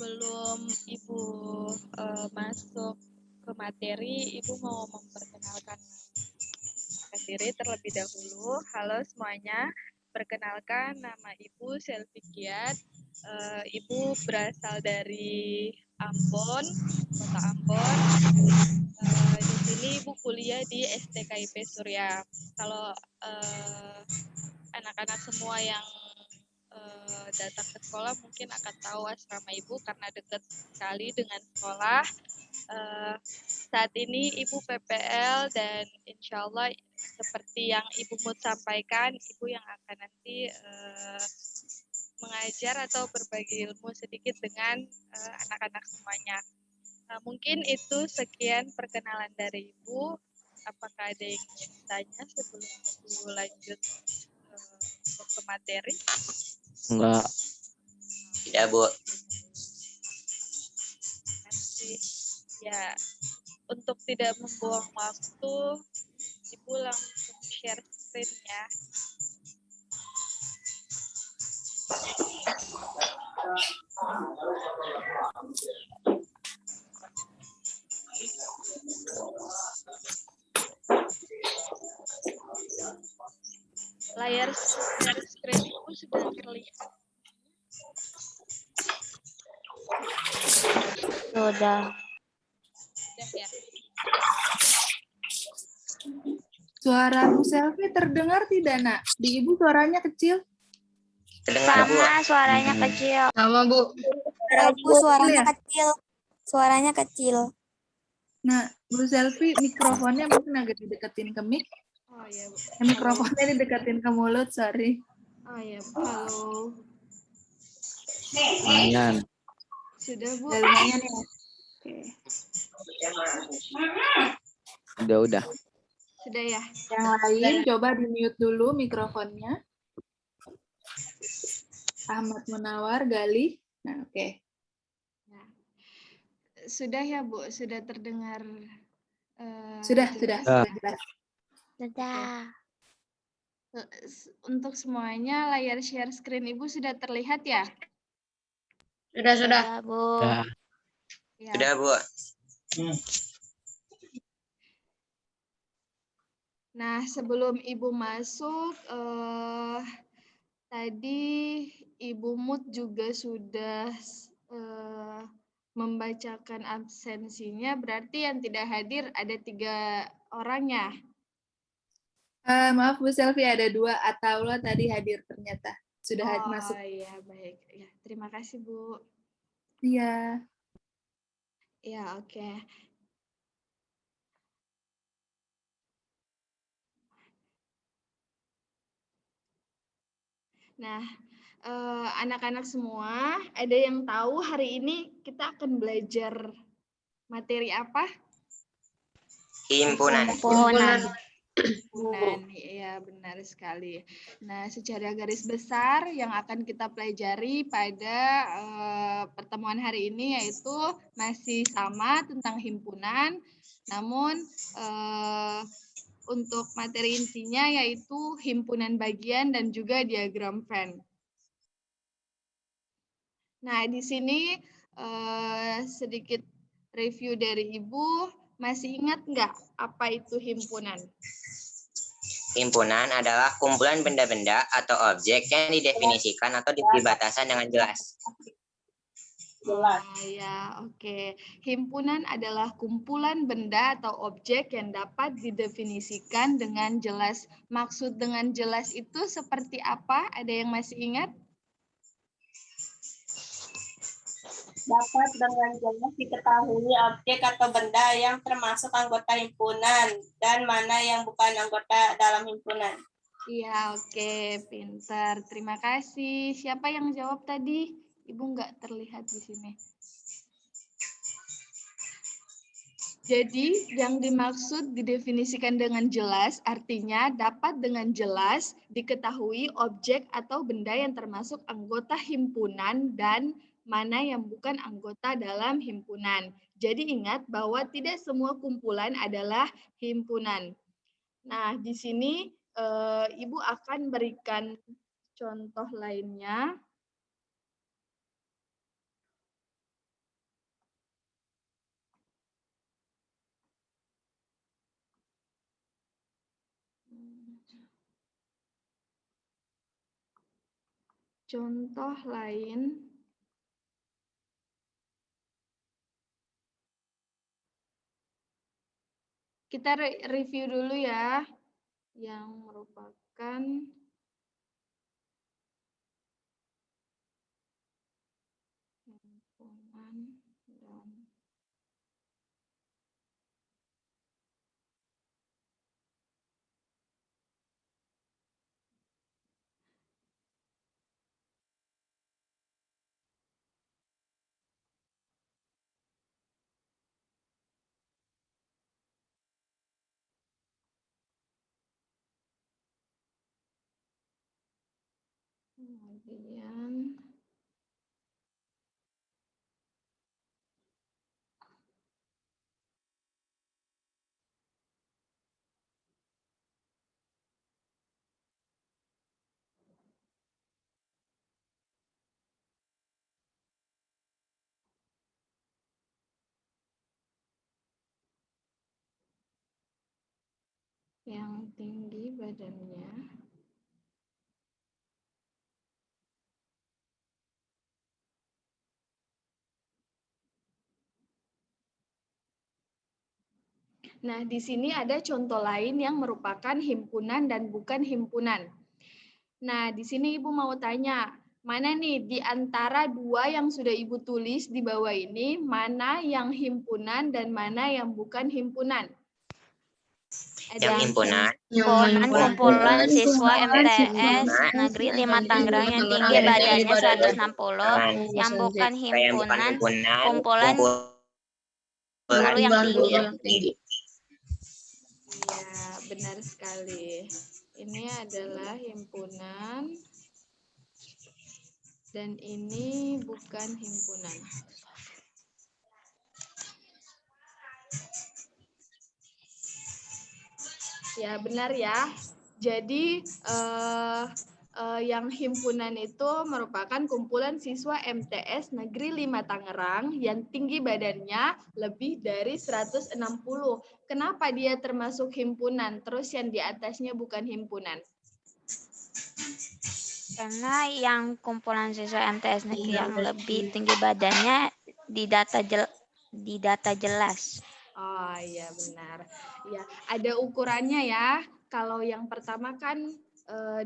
Sebelum Ibu masuk ke materi, Ibu mau memperkenalkan diri terlebih dahulu. Halo semuanya, perkenalkan nama Ibu Selvi Kiat. Ibu berasal dari Ambon, Kota Ambon. Di sini Ibu kuliah di STKIP Surya. Kalau anak-anak semua yang datang ke sekolah mungkin akan tahu asrama Ibu karena dekat sekali dengan sekolah. Saat ini Ibu PPL dan insya Allah seperti yang Ibu Mut sampaikan, Ibu yang akan nanti mengajar atau berbagi ilmu sedikit dengan anak-anak semuanya. Mungkin itu sekian perkenalan dari Ibu. Apakah ada yang ingin tanya sebelum Ibu lanjut ke materi? Enggak. Ya, Bu. Kasih. Ya, untuk tidak membuang waktu, Ibu langsung share screen ya. Layar share screen Ibu sudah terlihat. Sudah. Sudah ya. Suara Bu Selvi terdengar tidak, Nak? Di Ibu suaranya kecil. Terdengar, Bu. Sama suaranya kecil. Sama, Bu. Bu suaranya kecil. Suaranya kecil. Nah, Bu Selvi mikrofonnya mungkin agak dideketin ke mic. Oh iya, Bu. Mikrofonnya dideketin ke mulut, sorry. Oh iya, Bu. Halo. Lumayan. Sudah, Bu. Udah lumayan ya. Udah. Sudah ya. Yang lain coba di-mute dulu mikrofonnya. Ahmad Munawar, Galih. Nah, oke. Nah, sudah ya, Bu. Sudah terdengar. Sudah jelas? jelas. Sudah. Untuk semuanya, layar share screen Ibu sudah terlihat ya? Sudah. Bu. Udah. Ya. Sudah, Bu. Nah, sebelum Ibu masuk, tadi Ibu Mut juga sudah membacakan absensinya, berarti yang tidak hadir ada 3 orang ya? Maaf Bu Selvi, ada 2 Ataullah tadi hadir ternyata. Sudah masuk. Oh iya, baik. Ya, terima kasih, Bu. Iya. Ya, oke. Nah, anak-anak semua, ada yang tahu hari ini kita akan belajar materi apa? Himpunan. Himpunan, iya benar sekali. Nah, secara garis besar yang akan kita pelajari pada pertemuan hari ini yaitu masih sama tentang himpunan, namun untuk materi intinya yaitu himpunan bagian dan juga diagram Venn. Nah, di sini sedikit review dari Ibu, masih ingat nggak apa itu himpunan? Himpunan adalah kumpulan benda-benda atau objek yang didefinisikan atau diberi batasan dengan jelas. Ya, oke. Himpunan adalah kumpulan benda atau objek yang dapat didefinisikan dengan jelas. Maksud dengan jelas itu seperti apa? Ada yang masih ingat? Dapat dengan jelas diketahui objek atau benda yang termasuk anggota himpunan dan mana yang bukan anggota dalam himpunan. Iya, oke. Pintar. Terima kasih. Siapa yang jawab tadi? Ibu nggak terlihat di sini. Jadi, yang dimaksud didefinisikan dengan jelas artinya dapat dengan jelas diketahui objek atau benda yang termasuk anggota himpunan dan mana yang bukan anggota dalam himpunan. Jadi ingat bahwa tidak semua kumpulan adalah himpunan. Nah, di sini Ibu akan berikan contoh lainnya. contoh lain. Kita review dulu ya, yang merupakan himpunan dan kemudian yang tinggi badannya Nah, di sini ada contoh lain yang merupakan himpunan dan bukan himpunan. Nah, di sini Ibu mau tanya, mana nih di antara dua yang sudah Ibu tulis di bawah ini, mana yang himpunan dan mana yang bukan himpunan? Yang himpunan. Kumpulan siswa MTS Negeri 5 Tangerang yang tinggi badannya 160. Yang bukan himpunan, kumpulan guru yang tinggi. Ya, benar sekali. Ini adalah himpunan dan ini bukan himpunan. Ya, benar ya. Jadi yang himpunan itu merupakan kumpulan siswa MTS Negeri 5 Tangerang yang tinggi badannya lebih dari 160. Kenapa dia termasuk himpunan? Terus yang di atasnya bukan himpunan? Karena yang kumpulan siswa MTS Negeri yang lebih tinggi badannya di data jelas. Oh iya benar. Ya, ada ukurannya ya. Kalau yang pertama kan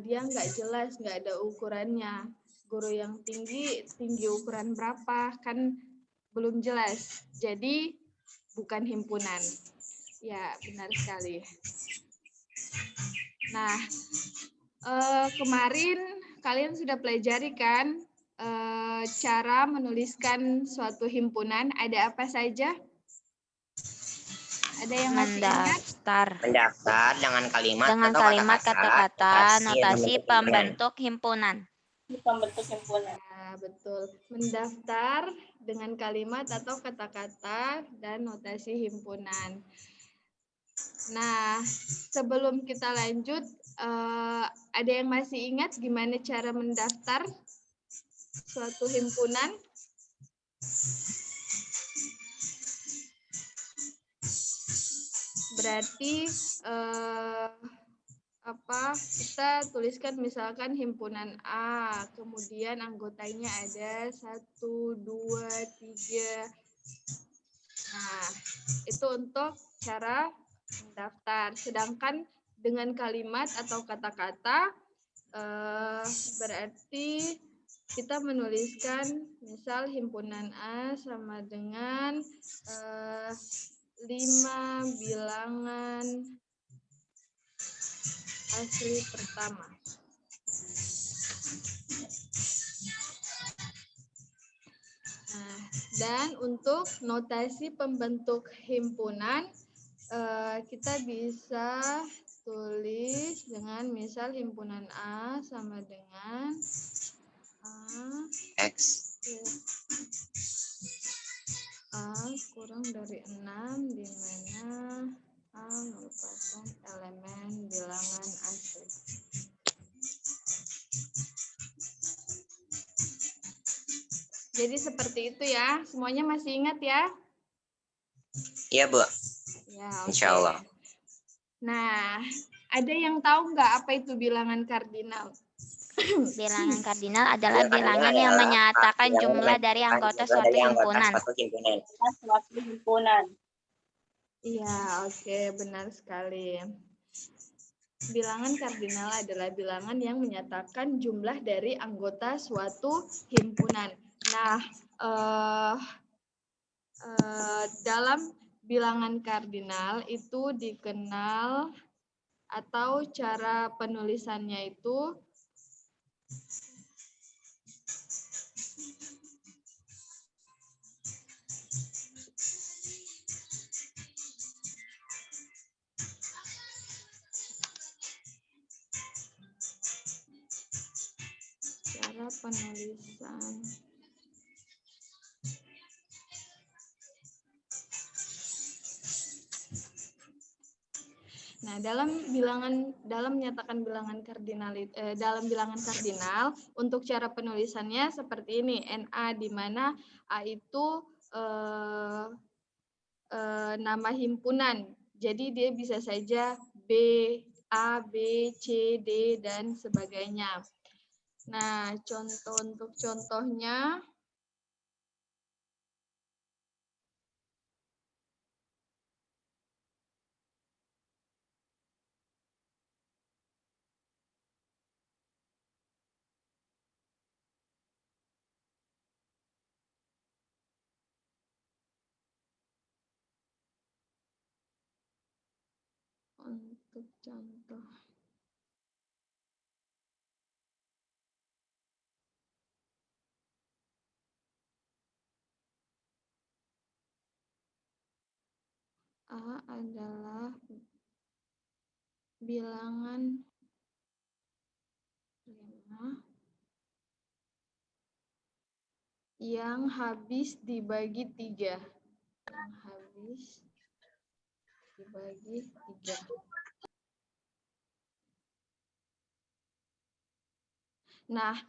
dia nggak jelas, nggak ada ukurannya. Guru yang tinggi ukuran berapa kan belum jelas. Jadi bukan himpunan. Ya benar sekali. Nah kemarin kalian sudah pelajari kan cara menuliskan suatu himpunan. Ada apa saja? Ada yang masih ingat? Mendaftar dengan kalimat kata-kata, notasi pembentuk himpunan. Ya, betul. Mendaftar dengan kalimat atau kata-kata dan notasi himpunan. Nah, sebelum kita lanjut, ada yang masih ingat gimana cara mendaftar suatu himpunan? Berarti kita tuliskan misalkan himpunan A, kemudian anggotanya ada 1, 2, 3. Nah, itu untuk cara mendaftar. Sedangkan dengan kalimat atau kata-kata berarti kita menuliskan misal himpunan A sama dengan 5 bilangan asli pertama. Nah, dan untuk notasi pembentuk himpunan, kita bisa tulis dengan misal himpunan A sama dengan A kurang dari 6, di mana A merupakan elemen bilangan asli. Jadi seperti itu ya. Semuanya masih ingat ya? Iya, Bu. Ya, Insya Allah. Nah, ada yang tahu nggak apa itu bilangan kardinal? Bilangan kardinal adalah Bilangan kardinal bilangan yang adalah menyatakan bilangan jumlah yang dari menyatakan anggota jumlah suatu dari anggota himpunan. suatu himpunan. Suatu himpunan. Iya, oke, benar sekali. Bilangan kardinal adalah bilangan yang menyatakan jumlah dari anggota suatu himpunan. Nah, dalam bilangan kardinal itu dikenal atau cara penulisannya itu cara penulisan. Nah, dalam menyatakan bilangan kardinal dalam bilangan kardinal untuk cara penulisannya seperti ini, NA, di mana A itu nama himpunan. Jadi dia bisa saja B, A, B, C, D dan sebagainya. Nah, untuk contohnya untuk contoh. A adalah bilangan prima yang habis dibagi 3. Yang habis dibagi 3. Nah,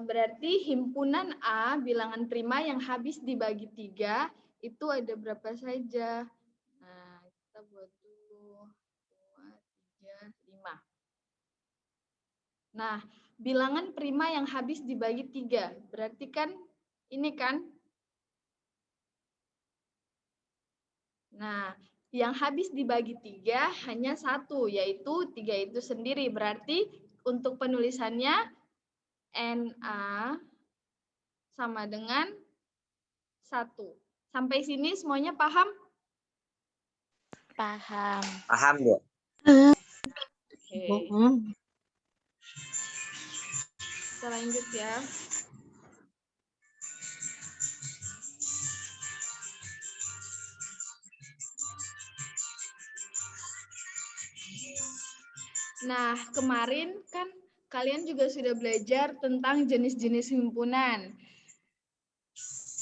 berarti himpunan A, bilangan prima yang habis dibagi 3, itu ada berapa saja? Nah, kita buat dulu. 2, 3, 5. Nah, bilangan prima yang habis dibagi 3, berarti kan ini kan? Nah, yang habis dibagi 3 hanya 1, yaitu 3 itu sendiri. Berarti untuk penulisannya NA sama dengan 1. Sampai sini semuanya paham? Paham. Paham, Bu? Oke. Kita lanjut ya. Nah, kemarin kan kalian juga sudah belajar tentang jenis-jenis himpunan.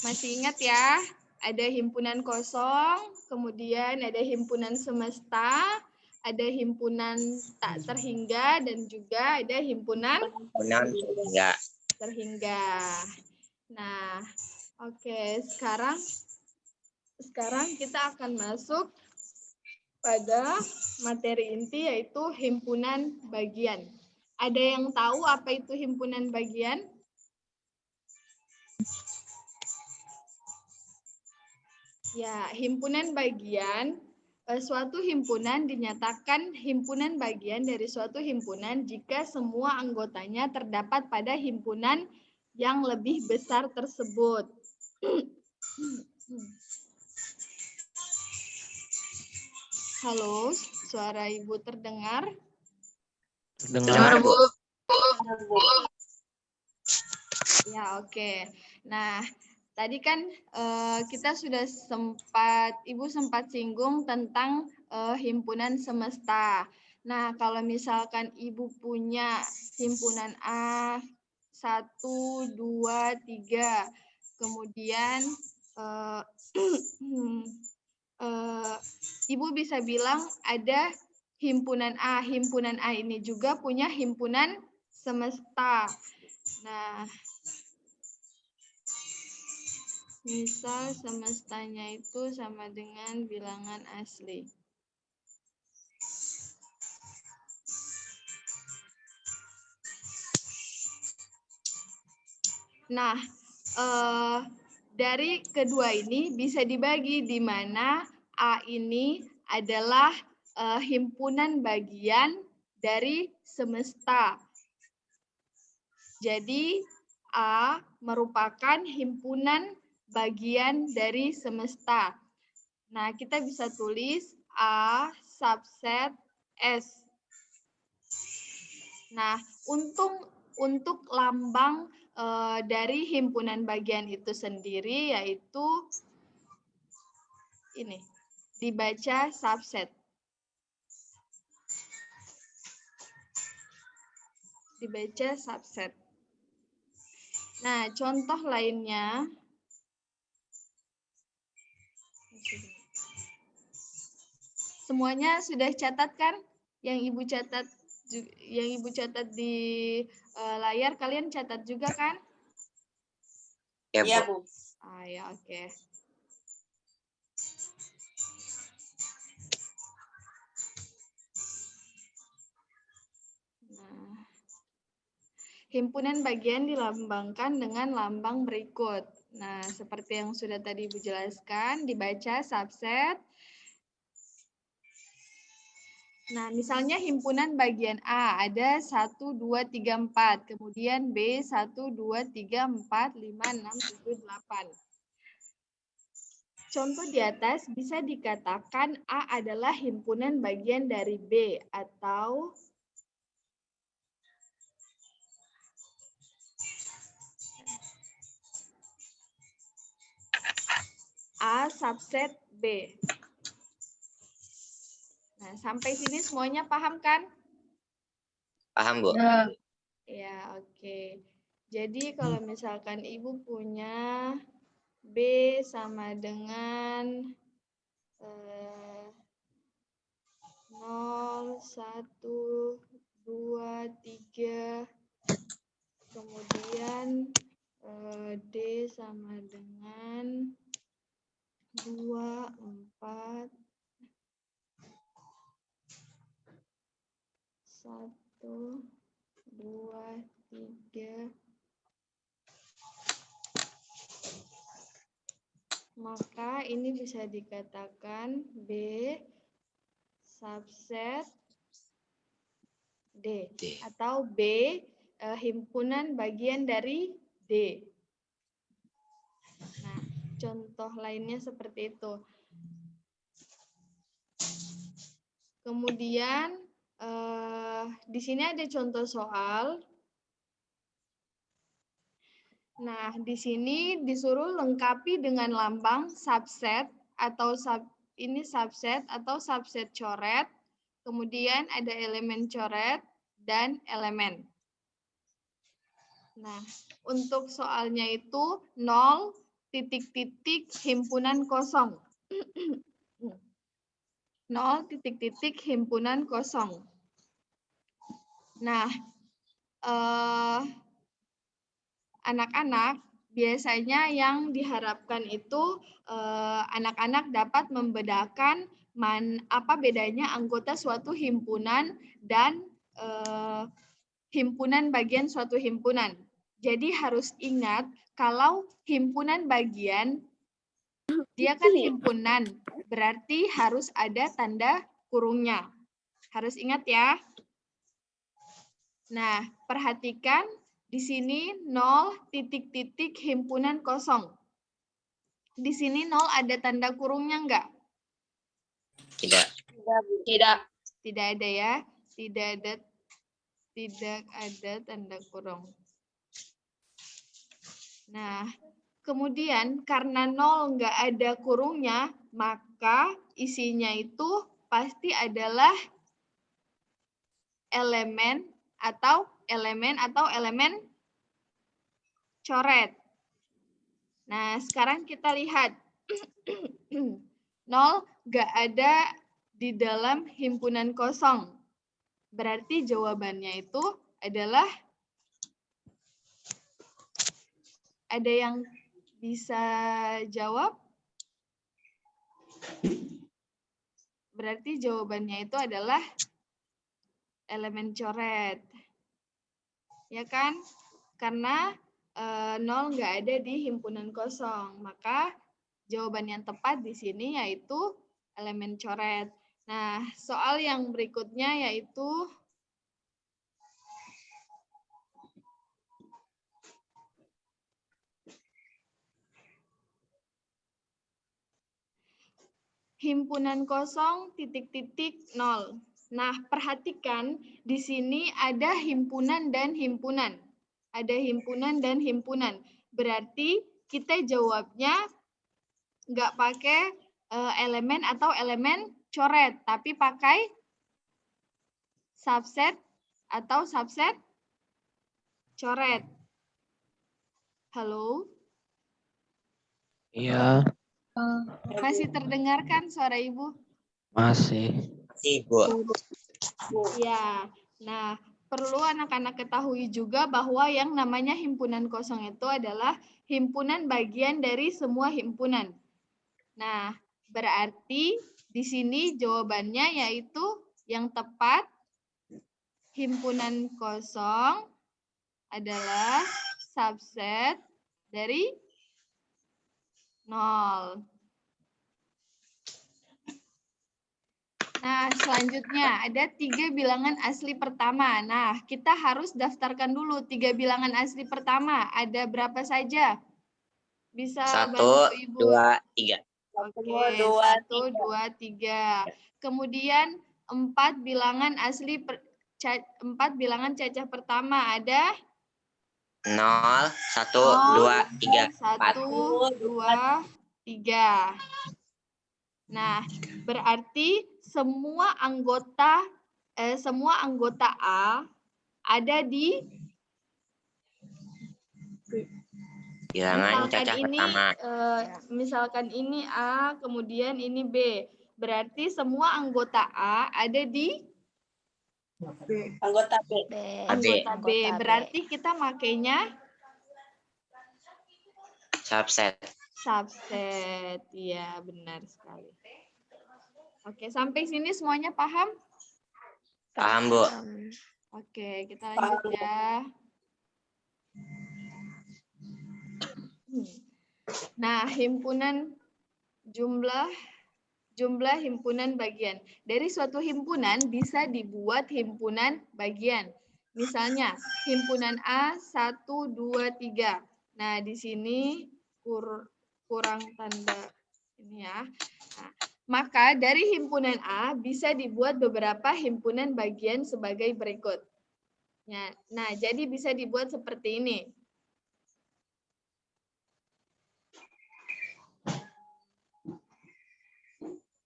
Masih ingat ya? Ada himpunan kosong, kemudian ada himpunan semesta, ada himpunan tak terhingga, dan juga ada himpunan terhingga. Nah, oke, sekarang kita akan masuk pada materi inti, yaitu himpunan bagian. Ada yang tahu apa itu himpunan bagian? Ya, himpunan bagian, suatu himpunan dinyatakan himpunan bagian dari suatu himpunan jika semua anggotanya terdapat pada himpunan yang lebih besar tersebut. Halo, suara Ibu terdengar? Dengar, Bu. Ya, oke. Nah, tadi kan kita sudah Ibu sempat singgung tentang himpunan semesta. Nah, kalau misalkan Ibu punya himpunan A, 1, 2, 3, kemudian Ibu bisa bilang ada himpunan A. Himpunan A ini juga punya himpunan semesta. Nah, misal semestanya itu sama dengan bilangan asli. Nah, dari kedua ini bisa dibagi di mana A ini adalah himpunan bagian dari semesta. Jadi A merupakan himpunan bagian dari semesta. Nah, kita bisa tulis A subset S. Nah, untuk lambang dari himpunan bagian itu sendiri yaitu ini, dibaca subset. Dibaca subset. Nah, contoh lainnya. Semuanya sudah catat kan? Yang Ibu catat di layar, kalian catat juga kan? Ya, Iya, Bu. Bu. Ah ya, oke. Nah, himpunan bagian dilambangkan dengan lambang berikut. Nah, seperti yang sudah tadi Ibu jelaskan, dibaca subset. Nah, misalnya himpunan bagian A ada 1, 2, 3, 4. Kemudian B 1, 2, 3, 4, 5, 6, 7, 8. Contoh di atas bisa dikatakan A adalah himpunan bagian dari B atau A subset B. Nah, sampai sini semuanya paham kan? Paham, Bu? Ya, oke. Jadi kalau misalkan Ibu punya B sama dengan 0, 1, 2, 3, kemudian D sama dengan 2, 4, 1, 2, 3. Maka ini bisa dikatakan B subset D atau B himpunan bagian dari D. Nah, contoh lainnya seperti itu. Kemudian di sini ada contoh soal. Nah, di sini disuruh lengkapi dengan lambang subset atau subset atau subset coret. Kemudian ada elemen coret dan elemen. Nah, untuk soalnya itu 0, titik-titik, himpunan kosong. 0, titik-titik, himpunan kosong. Nah, anak-anak biasanya yang diharapkan itu anak-anak dapat membedakan apa bedanya anggota suatu himpunan dan himpunan bagian suatu himpunan. Jadi harus ingat kalau himpunan bagian dia kan himpunan, berarti harus ada tanda kurungnya. Harus ingat ya. Nah, perhatikan di sini 0, titik-titik, himpunan kosong. Di sini 0 ada tanda kurungnya enggak? Tidak. Tidak. Tidak ada ya. Tidak ada tanda kurung. Nah, kemudian karena 0 enggak ada kurungnya, maka isinya itu pasti adalah elemen coret. Nah, sekarang kita lihat. 0 nggak ada di dalam himpunan kosong. Berarti jawabannya itu adalah, ada yang bisa jawab? Berarti jawabannya itu adalah elemen coret. Ya kan? Karena 0 nggak ada di himpunan kosong. Maka jawaban yang tepat di sini yaitu elemen coret. Nah, soal yang berikutnya yaitu himpunan kosong titik-titik 0. Nah, perhatikan di sini ada himpunan dan himpunan. Ada himpunan dan himpunan. Berarti kita jawabnya nggak pakai elemen atau elemen coret, tapi pakai subset atau subset coret. Halo? Iya, Masih terdengarkan suara Ibu? masih. Masih, Bu. Ya. Nah, perlu anak-anak ketahui juga bahwa yang namanya himpunan kosong itu adalah himpunan bagian dari semua himpunan. Nah, berarti di sini jawabannya yaitu yang tepat himpunan kosong adalah subset dari 0. Nah, selanjutnya ada 3 bilangan asli pertama. Nah, kita harus daftarkan dulu 3 bilangan asli pertama. Ada berapa saja? Bisa 1, bantu Ibu. 2, 3. Oke, 1, 1, 2, 2, 3. Kemudian 4 bilangan asli 4 bilangan cacah pertama ada 0, 1, 2, 3, 4. 1, 2, 3. Nah, berarti semua anggota A ada di Bilangan cacah pertama. Misalkan ini A, kemudian ini B. Berarti semua anggota A ada di Anggota B. B. anggota B. Anggota B. Berarti kita makainya Subset. subset. Iya, benar sekali. Oke, sampai sini semuanya paham? Paham, Bu. Oke, kita lanjut ya. Nah, himpunan jumlah himpunan bagian. Dari suatu himpunan bisa dibuat himpunan bagian. Misalnya, himpunan A 1, 2, 3. Nah, di sini kurang tanda ini ya. Nah, maka dari himpunan A bisa dibuat beberapa himpunan bagian sebagai berikut. Nah, jadi bisa dibuat seperti ini.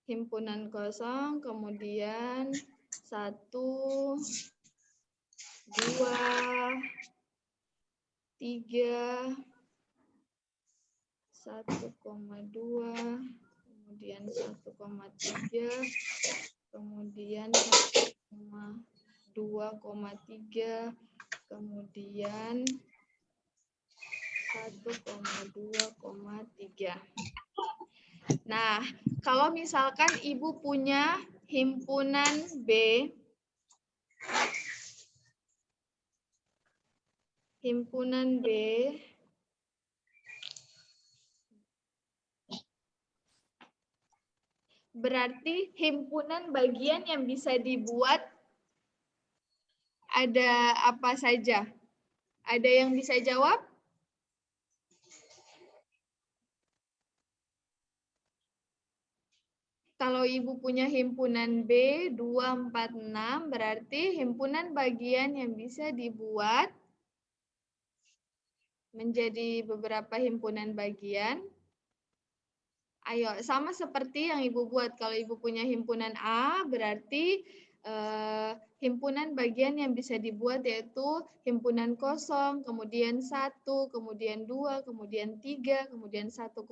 Himpunan kosong, kemudian 1, 2, 3, 1,2, kemudian 1,3, kemudian 2,3, kemudian 1,2,3. Nah, kalau misalkan Ibu punya himpunan B, berarti himpunan bagian yang bisa dibuat ada apa saja? Ada yang bisa jawab? Kalau Ibu punya himpunan B 2, 4, 6, berarti himpunan bagian yang bisa dibuat menjadi beberapa himpunan bagian. Ayo, sama seperti yang Ibu buat. Kalau Ibu punya himpunan A, berarti himpunan bagian yang bisa dibuat yaitu himpunan kosong, kemudian 1, kemudian 2, kemudian 3, kemudian 1,2,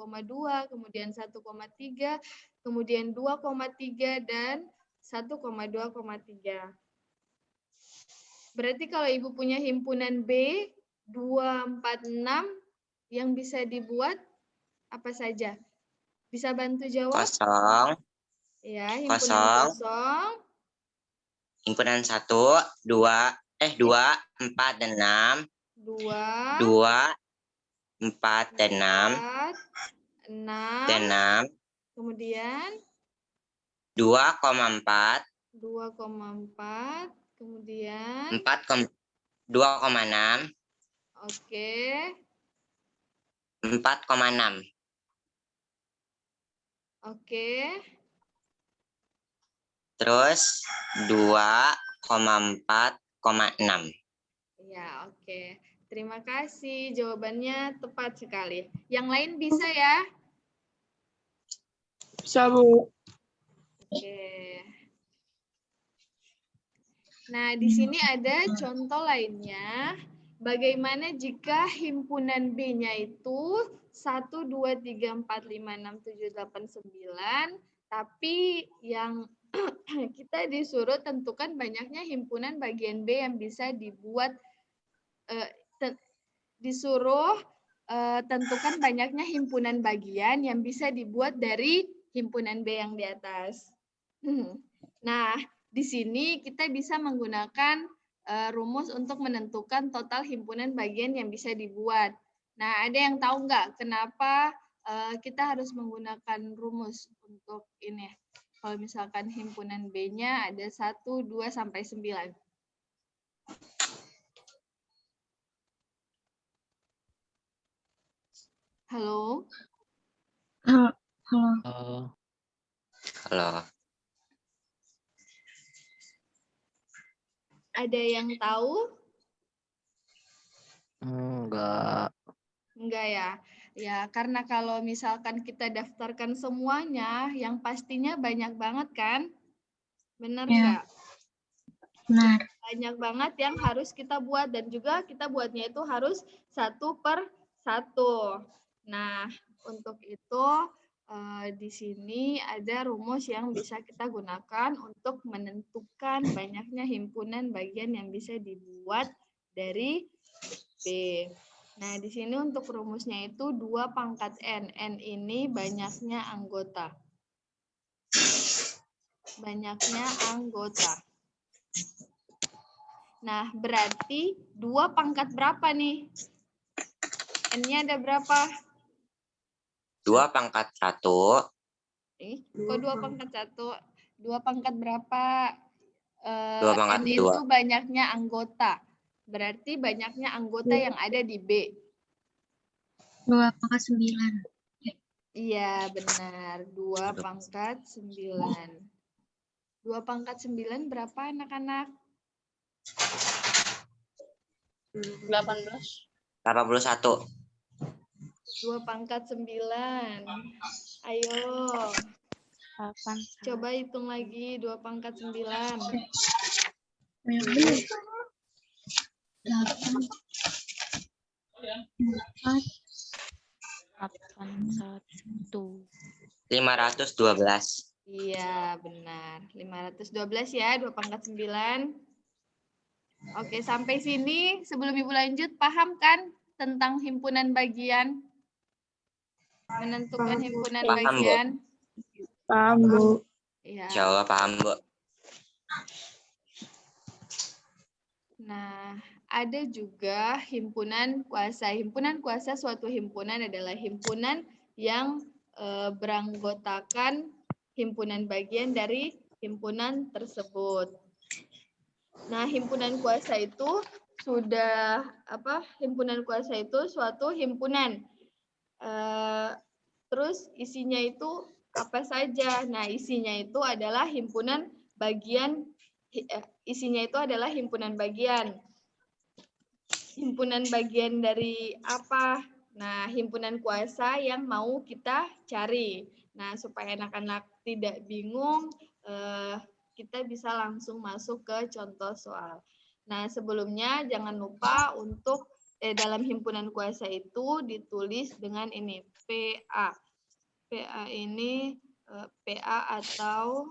kemudian 1,3, kemudian 2,3, dan 1,2,3. Berarti kalau Ibu punya himpunan B 2, 4, 6 yang bisa dibuat apa saja? Bisa bantu jawab? Kosong. Ya, himpunan kosong. Himpunan 1, 2, 4, dan 6. 2, 2, 4 dan 6. 6. Kemudian 2,4. 2,4. Kemudian 2,6. oke. 4,6. Oke. Terus 2,4,6. Ya, oke. Terima kasih. Jawabannya tepat sekali. Yang lain bisa ya? Bisa, Bu. Oke. Nah, di sini ada contoh lainnya. Bagaimana jika himpunan B-nya itu 1, 2, 3, 4, 5, 6, 7, 8, 9, tapi yang kita disuruh tentukan banyaknya himpunan bagian B yang bisa dibuat, disuruh tentukan banyaknya himpunan bagian yang bisa dibuat dari himpunan B yang di atas. Nah, di sini kita bisa menggunakan rumus untuk menentukan total himpunan bagian yang bisa dibuat. Nah, ada yang tahu nggak kenapa kita harus menggunakan rumus untuk ini? Kalau misalkan himpunan B-nya ada 1, 2, sampai 9. Halo? Halo. Ada yang tahu? Enggak. Enggak ya? Ya, karena kalau misalkan kita daftarkan semuanya, yang pastinya banyak banget kan? Benar Ya. enggak? Benar. Banyak banget yang harus kita buat dan juga kita buatnya itu harus 1 per 1. Nah, untuk itu di sini ada rumus yang bisa kita gunakan untuk menentukan banyaknya himpunan bagian yang bisa dibuat dari B. Nah, di sini untuk rumusnya itu 2 pangkat N. N ini banyaknya anggota. Banyaknya anggota. Nah, berarti 2 pangkat berapa nih? N-nya ada berapa? 2 pangkat 1. Kok 2 pangkat 1? 2 pangkat berapa? 2 pangkat N 2. itu banyaknya anggota. Berarti banyaknya anggota yang ada di B. 2 pangkat 9. Iya, benar. 2 pangkat 9. 2 pangkat 9 berapa anak-anak? 18. 81. 2 pangkat 9. Ayo. 8. Coba hitung lagi 2 pangkat 9. Banyak benar. 8. 81. 512. Iya, benar. 512 ya, 2 pangkat 9. Oke, sampai sini sebelum Ibu lanjut, paham kan tentang himpunan bagian? Menentukan himpunan Paham, Bu. bagian? Paham, Bu. Iya. Insya Allah paham, Bu. Nah, ada juga himpunan kuasa. Himpunan kuasa suatu himpunan adalah himpunan yang beranggotakan himpunan bagian dari himpunan tersebut. Nah, himpunan kuasa itu himpunan kuasa itu suatu himpunan. Terus isinya itu apa saja? Nah, isinya itu adalah himpunan bagian. Isinya itu adalah himpunan bagian. Himpunan bagian dari apa? Nah, himpunan kuasa yang mau kita cari. Nah, supaya anak-anak tidak bingung, kita bisa langsung masuk ke contoh soal. Nah, sebelumnya jangan lupa untuk dalam himpunan kuasa itu ditulis dengan ini, PA. PA ini PA atau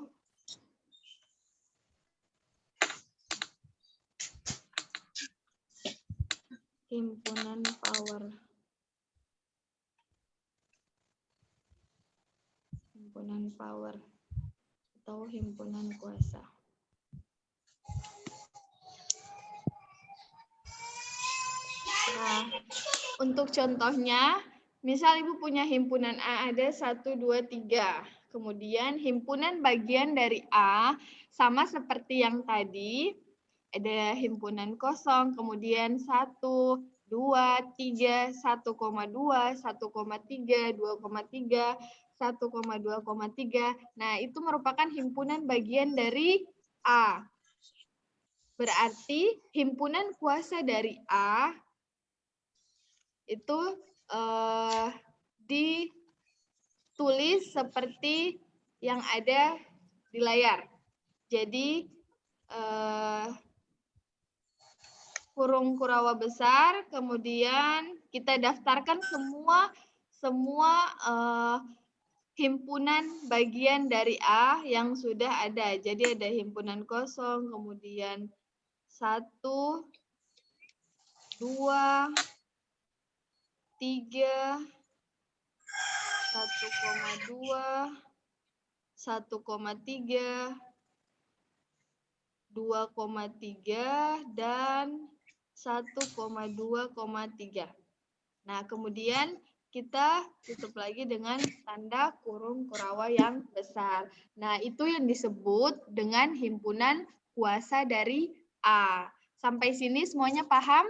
himpunan power. Himpunan power atau himpunan kuasa. Nah, Untuk contohnya, misal Ibu punya himpunan A ada 1, 2, 3. Kemudian himpunan bagian dari A sama seperti yang tadi, ada himpunan kosong, kemudian 1, 2, 3, 1,2, 1,3, 2,3, 1,2,3. Nah, itu merupakan himpunan bagian dari A. Berarti himpunan kuasa dari A itu ditulis seperti yang ada di layar. Jadi kurung kurawa besar, kemudian kita daftarkan semua himpunan bagian dari A yang sudah ada. Jadi ada himpunan kosong, kemudian 1, 2, 3, 1,2, 1,3, 2,3, dan 1,2,3. Nah, kemudian kita tutup lagi dengan tanda kurung kurawa yang besar. Nah, itu yang disebut dengan himpunan kuasa dari A. Sampai sini semuanya paham?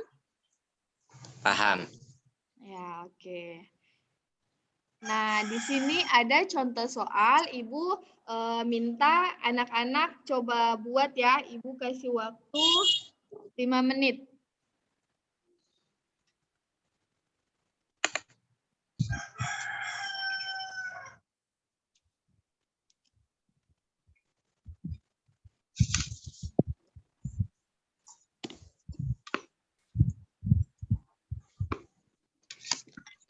Paham. Ya, oke. Nah, di sini ada contoh soal. Ibu minta anak-anak coba buat ya. Ibu kasih waktu 5 menit.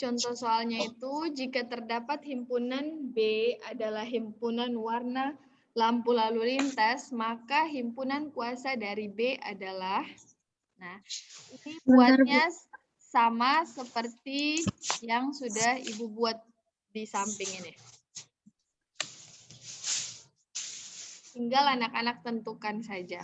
Contoh soalnya itu, jika terdapat himpunan B adalah himpunan warna lampu lalu lintas, maka himpunan kuasa dari B adalah, nah, ini buatnya sama seperti yang sudah Ibu buat di samping ini. Tinggal anak-anak tentukan saja.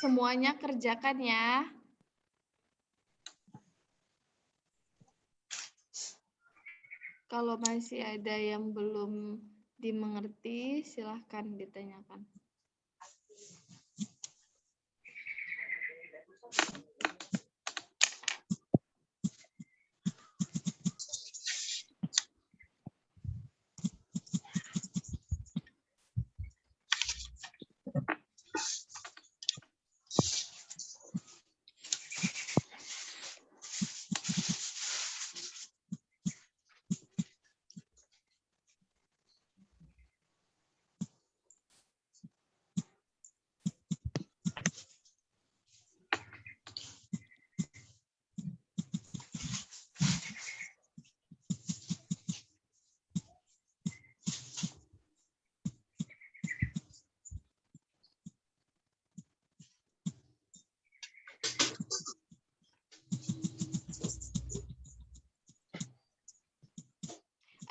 Semuanya kerjakan ya. Kalau masih ada yang belum dimengerti, silahkan ditanyakan.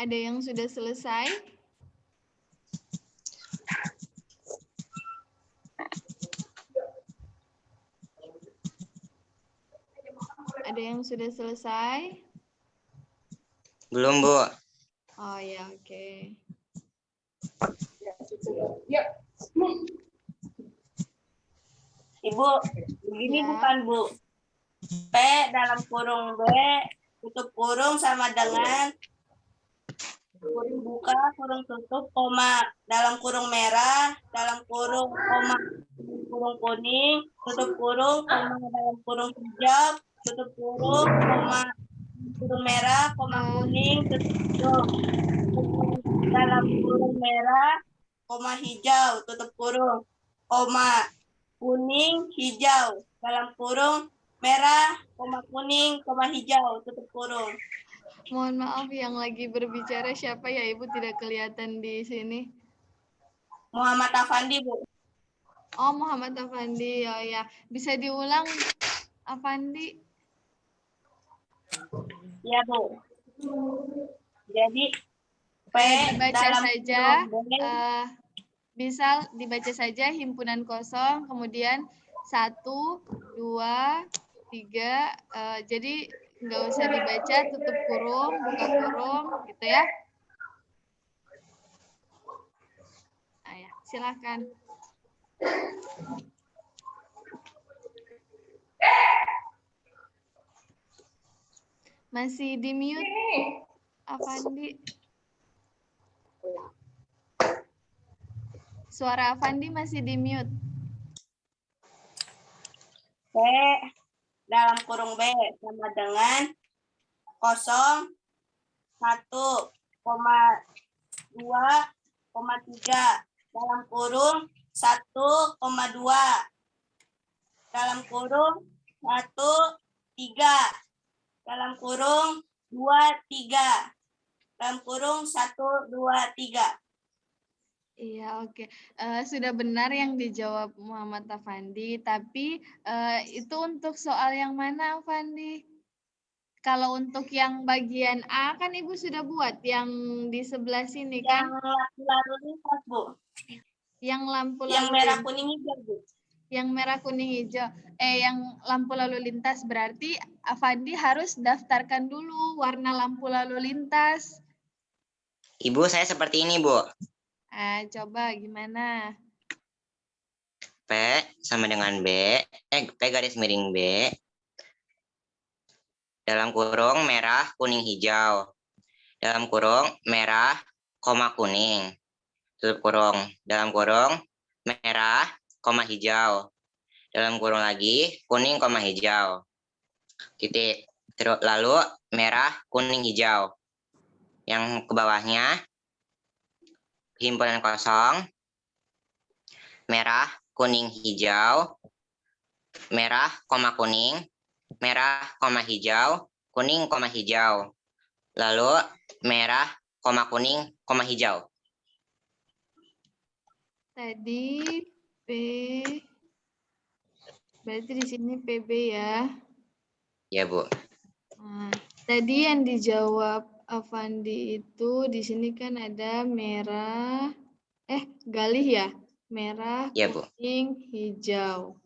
Ada yang sudah selesai? Ada yang sudah selesai? Belum, Bu. Oh ya, oke. Ibu, begini Ya. bukan Bu. P dalam kurung B, tutup kurung sama dengan kurung buka, kurung tutup, koma. Dalam kurung merah, dalam kurung, koma. Kurung kuning, tutup kurung, koma. Dalam kurung hijau, tutup kurung, koma. Kurung merah, koma kuning, tutup kurung. Dalam dalam kurung merah, koma hijau, tutup kurung, koma kuning, hijau, dalam kurung merah, koma kuning, koma hijau, tutup kurung. Mohon maaf yang lagi berbicara siapa ya Ibu, tidak kelihatan di sini. Muhammad Afandi, Bu. Oh, Muhammad Afandi. Oh ya, bisa diulang Afandi? Ya, Bu. Jadi P Dibaca dalam saja. kurung B, Bisa dibaca saja himpunan kosong, kemudian 1, 2, 3. Jadi nggak usah dibaca, tutup kurung, buka kurung, gitu ya. Nah, ya, silakan. Masih di mute, Afandi. Suara Afandi masih di mute. P dalam kurung B sama dengan 0, 1,2,3 dalam kurung 1,2 dalam kurung 1, 3 dalam kurung 2, 3 dalam kurung 1, 2, 3. Iya, oke. Sudah benar yang dijawab Muhammad Afandi, tapi itu untuk soal yang mana, Afandi? Kalau untuk yang bagian A kan Ibu sudah buat yang di sebelah sini kan? Yang lampu lalu lintas, Bu. Yang lampu Yang lalu merah lintas. kuning hijau, Bu. Yang merah kuning hijau. Yang lampu lalu lintas berarti Afandi harus daftarkan dulu warna lampu lalu lintas. Ibu, saya seperti ini, Bu. Coba gimana? P sama dengan B, P garis miring B, dalam kurung merah, kuning, hijau. Dalam kurung merah, koma kuning. Tutup kurung. Dalam kurung merah, koma hijau. Dalam kurung lagi, kuning, koma hijau. Titik. Terus lalu merah, kuning, hijau. Yang ke bawahnya, himpunan kosong, merah, kuning, hijau, merah, koma kuning, merah, koma hijau, kuning, koma hijau. Lalu merah, koma kuning, koma hijau. Tadi P, berarti di sini PB ya. Ya, Bu. Nah, tadi yang dijawab Avandi itu di sini kan ada merah, Galih ya, merah, Ya, Bu. kuning, hijau.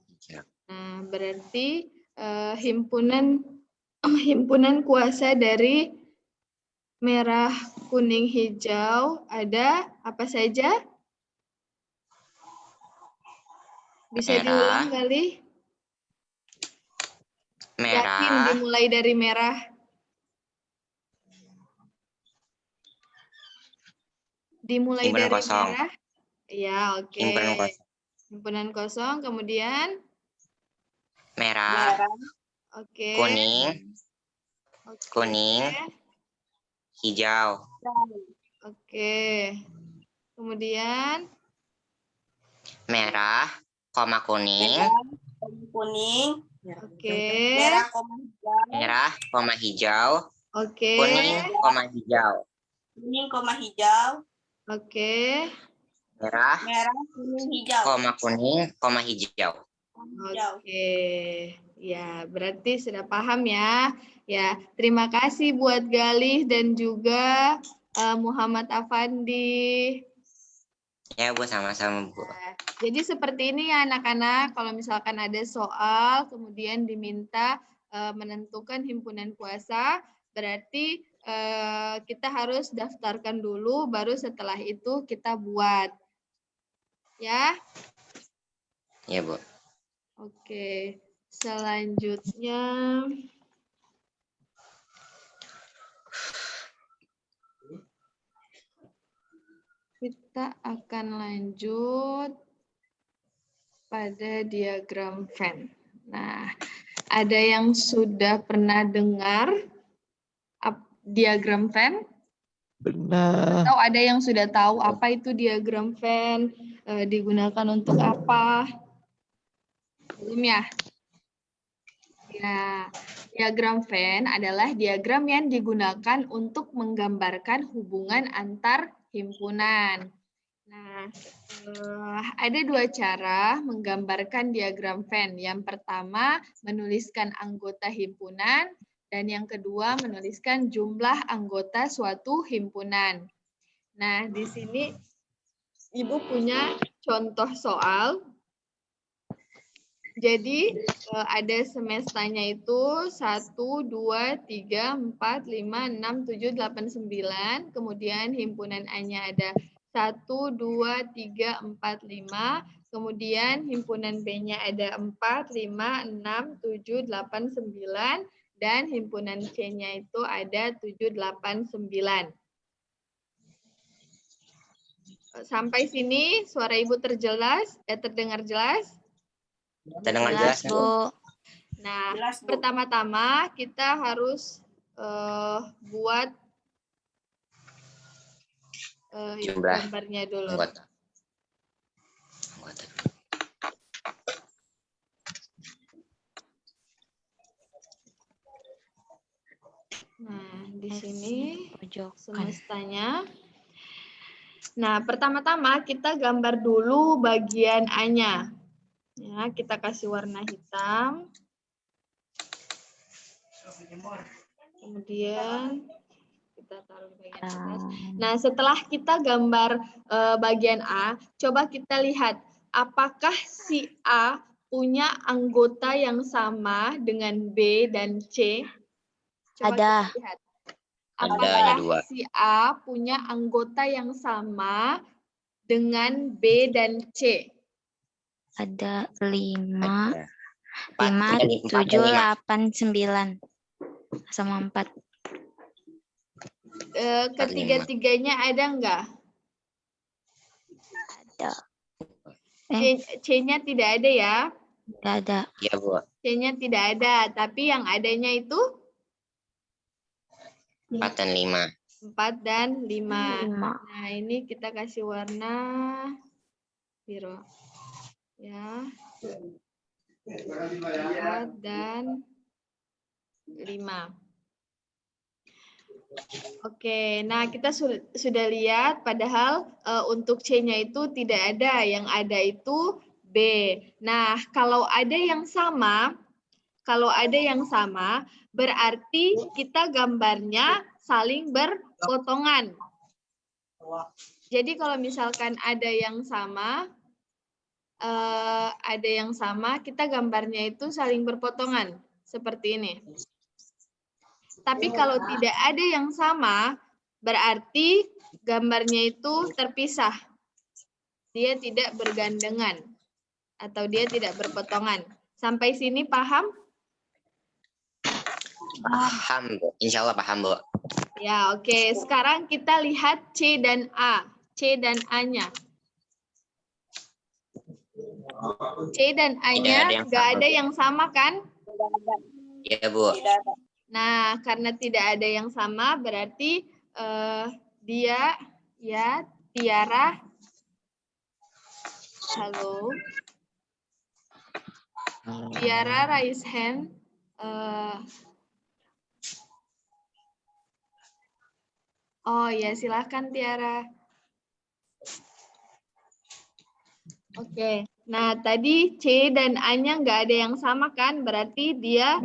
Nah, berarti himpunan kuasa dari merah, kuning, hijau ada apa saja? Bisa Merah. diulang kali? Yakin Merah, dimulai dari merah. Dimulai himpunan dari kosong. merah. Ya, oke. Himpunan kosong. Himpunan kosong, kemudian Merah, oke. kuning, Oke. kuning, hijau. Oke. Kemudian Merah, koma kuning, Kuning, oke. merah, koma hijau, merah, koma hijau, Oke. kuning, koma hijau. kuning, koma hijau, Oke. Merah, merah, kuning, hijau. koma kuning, koma hijau. Hijau. Oke. Ya, berarti sudah paham ya. Ya, terima kasih buat Galih dan juga Muhammad Afandi. Ya, Bu, sama-sama, Bu. Jadi seperti ini ya anak-anak, kalau misalkan ada soal, kemudian diminta menentukan himpunan kuasa, berarti kita harus daftarkan dulu, baru setelah itu kita buat. Ya? Ya, Bu. Oke, selanjutnya kita akan lanjut pada diagram Venn. Nah, ada yang sudah pernah dengar diagram Venn? Benar. Atau ada yang sudah tahu apa itu diagram Venn, digunakan untuk apa? Belum ya? Ya, diagram Venn adalah diagram yang digunakan untuk menggambarkan hubungan antar himpunan. Nah, ada dua cara menggambarkan diagram Venn. Yang pertama, menuliskan anggota himpunan, dan yang kedua, menuliskan jumlah anggota suatu himpunan. Nah, di sini Ibu punya contoh soal. Jadi, ada semestanya itu 1, 2, 3, 4, 5, 6, 7, 8, 9. Kemudian himpunan A-nya ada 1, 2, 3, 4, 5. Kemudian himpunan B-nya ada 4, 5, 6, 7, 8, 9. Dan himpunan C-nya itu ada 7, 8, 9. Sampai sini suara Ibu terdengar jelas? Terdengar jelas, Bu. Bu. Nah, Jelas, Bu. pertama-tama kita harus buat Jumlah gambarnya dulu. Anggota. Nah, di sini Pojokan. semestanya. Nah, pertama-tama kita gambar dulu bagian A-nya. Ya, kita kasih warna hitam. Kemudian kita taruh di bagian atas. Nah, setelah kita gambar bagian A, coba kita lihat apakah si A punya anggota yang sama dengan B dan C? Coba Ada. kita lihat. Ada, Apakah ada dua. si A punya anggota yang sama dengan B dan C? Ada 5, Ada. 5, Empat, 7, lima. 8, 9. Sama 4. Ketiga-tiganya ada enggak? Ada. C-nya tidak ada ya? Nggak ada. Iya, Bu. C-nya tidak ada, tapi yang adanya itu 4 dan 5. 4 dan 5. 5. Nah, ini kita kasih warna biru. Ya. 4 dan 5. Oke, nah kita sudah lihat padahal untuk C-nya itu tidak ada, yang ada itu B. Nah, kalau ada yang sama, berarti kita gambarnya saling berpotongan. Jadi kalau misalkan ada yang sama, kita gambarnya itu saling berpotongan seperti ini. Tapi kalau tidak ada yang sama, berarti gambarnya itu terpisah. Dia tidak bergandengan atau dia tidak berpotongan. Sampai sini paham? Paham, Bu. Insya Allah paham, Bu. Ya, oke. Sekarang kita lihat C dan A. C dan A-nya. C dan A-nya nggak ada yang sama kan? Iya, Bu. Nah, karena tidak ada yang sama, berarti dia, ya, Tiara. Halo. Tiara raise hand. Oh ya, silakan Tiara. Oke. Nah, tadi C dan A-nya nggak ada yang sama kan? Berarti dia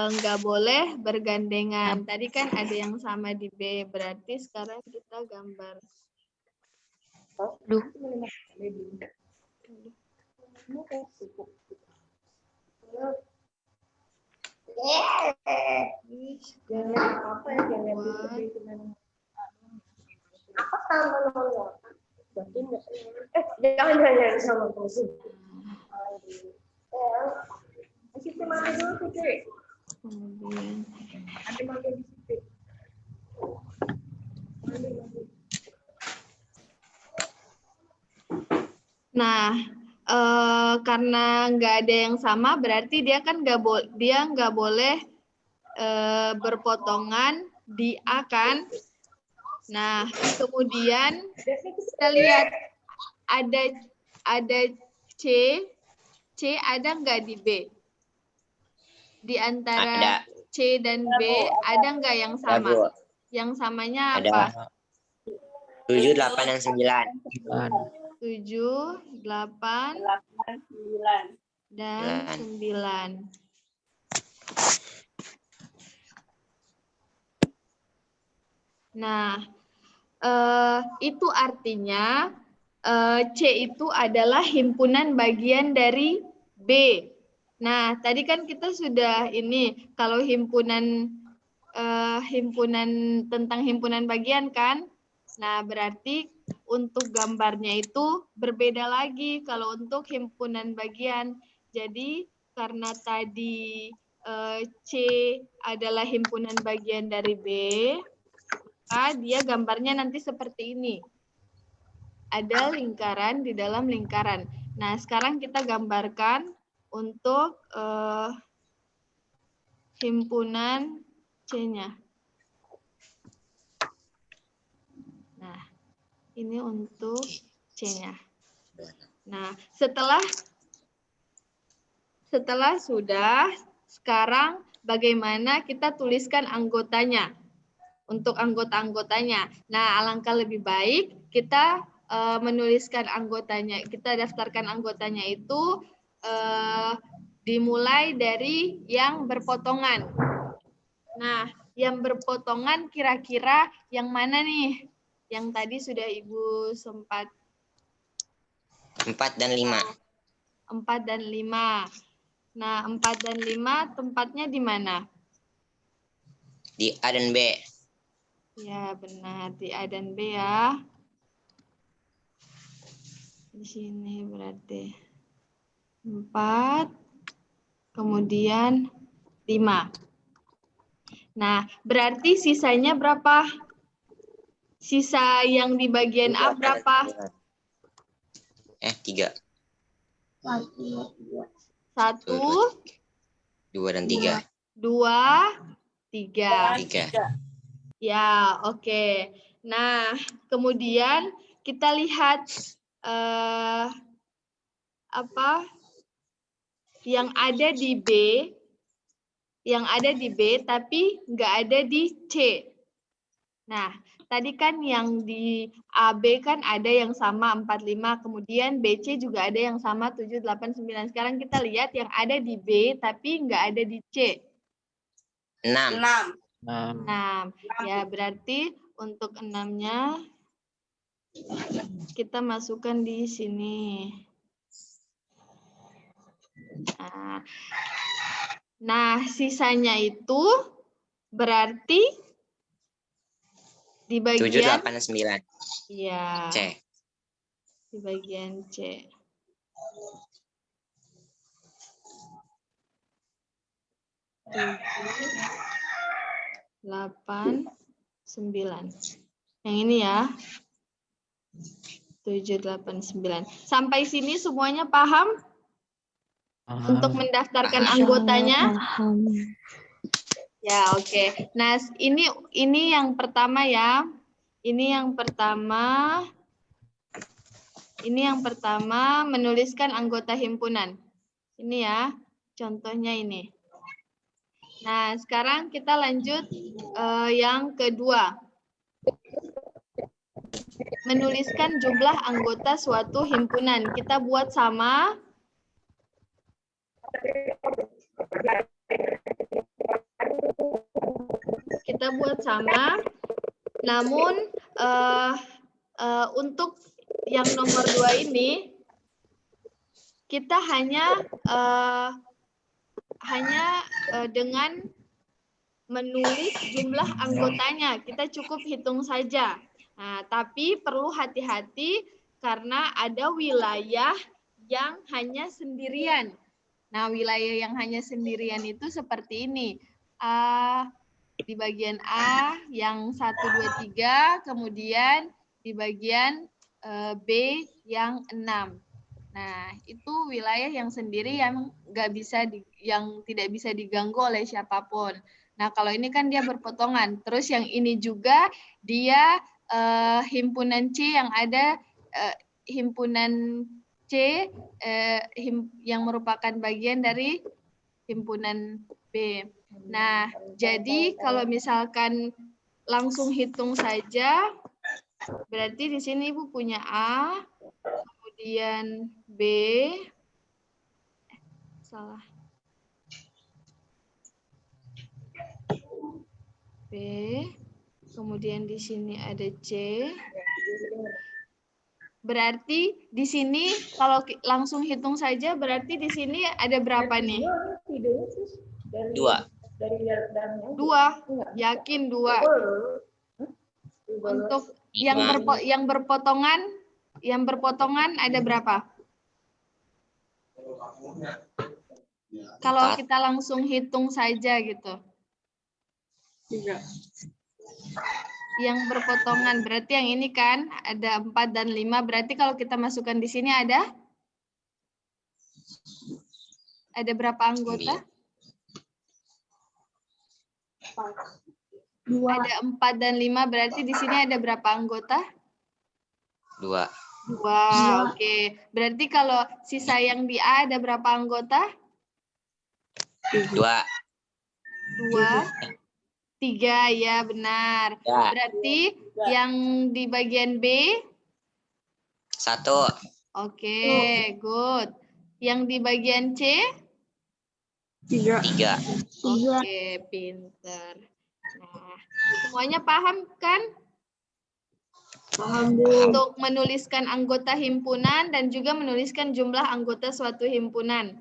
nggak boleh bergandengan. Tadi kan ada yang sama di B. Berarti sekarang kita gambar. Duh. Jangan sama musuh. Kemudian nah, karena nggak ada yang sama, berarti dia kan nggak boleh berpotongan di A kan? Nah, kemudian kita lihat ada C ada nggak di B? Di antara Ada. C dan B ada nggak yang Ada, sama? Bu. Yang samanya Ada. apa? 7, 8, dan 9. 7, 8, 9. dan 9. Nah, itu artinya C itu adalah himpunan bagian dari B. Nah, tadi kan kita sudah ini, kalau himpunan tentang himpunan bagian kan. Nah, berarti untuk gambarnya itu berbeda lagi kalau untuk himpunan bagian. Jadi, karena tadi C adalah himpunan bagian dari B, maka dia gambarnya nanti seperti ini. Ada lingkaran di dalam lingkaran. Nah, sekarang kita gambarkan untuk himpunan C-nya. Nah, ini untuk C-nya. Nah, setelah sudah, sekarang bagaimana kita tuliskan anggotanya? Untuk anggota-anggotanya. Nah, alangkah lebih baik kita menuliskan anggotanya, kita daftarkan anggotanya itu dimulai dari yang berpotongan. Nah, yang berpotongan kira-kira yang mana nih? Yang tadi sudah Ibu sempat 4 dan 5. 4 dan 5. Nah, 4 dan 5 tempatnya di mana? Di A dan B. Ya, benar. Di A dan B ya. Di sini berarti 4, kemudian 5. Nah, berarti sisanya berapa? Sisa yang di bagian A berapa? 3. 1, 2 dan 3. 2, 3. 3. Ya, oke. Nah, kemudian kita lihat yang ada di B, tapi nggak ada di C. Nah, tadi kan yang di AB kan ada yang sama 45, kemudian BC juga ada yang sama 7, 8, 9. Sekarang kita lihat yang ada di B tapi nggak ada di C. 6. 6. Ya, berarti untuk 6-nya kita masukkan di sini. Nah, sisanya itu berarti di bagian 7, 8, dan 9. Iya. C. Di bagian C. 8, 9. Yang ini ya. 7, 8, 9. Sampai sini semuanya paham? Untuk mendaftarkan anggotanya? Paham. Ya, oke. Nah, ini yang pertama ya. Ini yang pertama menuliskan anggota himpunan. Ini ya, contohnya ini. Nah, sekarang kita lanjut yang kedua. Menuliskan jumlah anggota suatu himpunan. Kita buat sama. Namun, untuk yang nomor 2 ini, kita hanya dengan menulis jumlah anggotanya, kita cukup hitung saja. Nah, tapi perlu hati-hati karena ada wilayah yang hanya sendirian. Nah, wilayah yang hanya sendirian itu seperti ini. Di bagian A yang 1, 2, 3, kemudian di bagian B yang 6. Nah, itu wilayah yang sendiri yang tidak bisa diganggu oleh siapapun. Nah, kalau ini kan dia berpotongan. Terus yang ini juga dia himpunan C yang ada himpunan C yang merupakan bagian dari himpunan B. Nah, jadi kalau misalkan langsung hitung saja, berarti di sini Ibu punya A, kemudian B, salah. B, kemudian di sini ada C. Berarti di sini kalau langsung hitung saja, berarti di sini ada berapa nih? 2. 2, yakin 2. Untuk yang berpotongan ada berapa? Kalau kita langsung hitung saja gitu. 3. Yang berpotongan berarti yang ini kan ada 4 dan 5, berarti kalau kita masukkan di sini ada berapa anggota? 2. Ada 4 dan 5, berarti di sini ada berapa anggota? 2. 2, oke. Berarti kalau sisa yang di A ada berapa anggota? 2. 2. 3, ya benar. Ya. Berarti yang di bagian B? 1. Oke, good. Yang di bagian C? 3. 3. Oke, pinter. Nah, semuanya paham kan? Paham, Bu. Untuk menuliskan anggota himpunan dan juga menuliskan jumlah anggota suatu himpunan.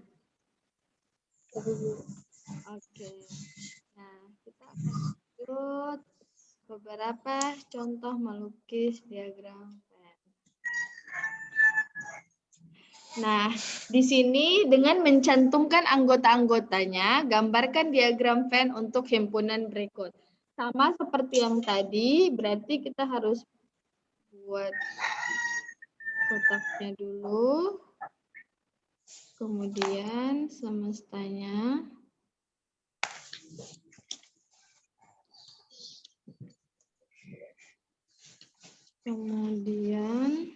Oke. Nah, kita akan lanjut beberapa contoh melukis diagram Venn. Nah, di sini dengan mencantumkan anggota-anggotanya, gambarkan diagram Venn untuk himpunan berikut. Sama seperti yang tadi, berarti kita harus buat kotaknya dulu. Kemudian semestanya. Kemudian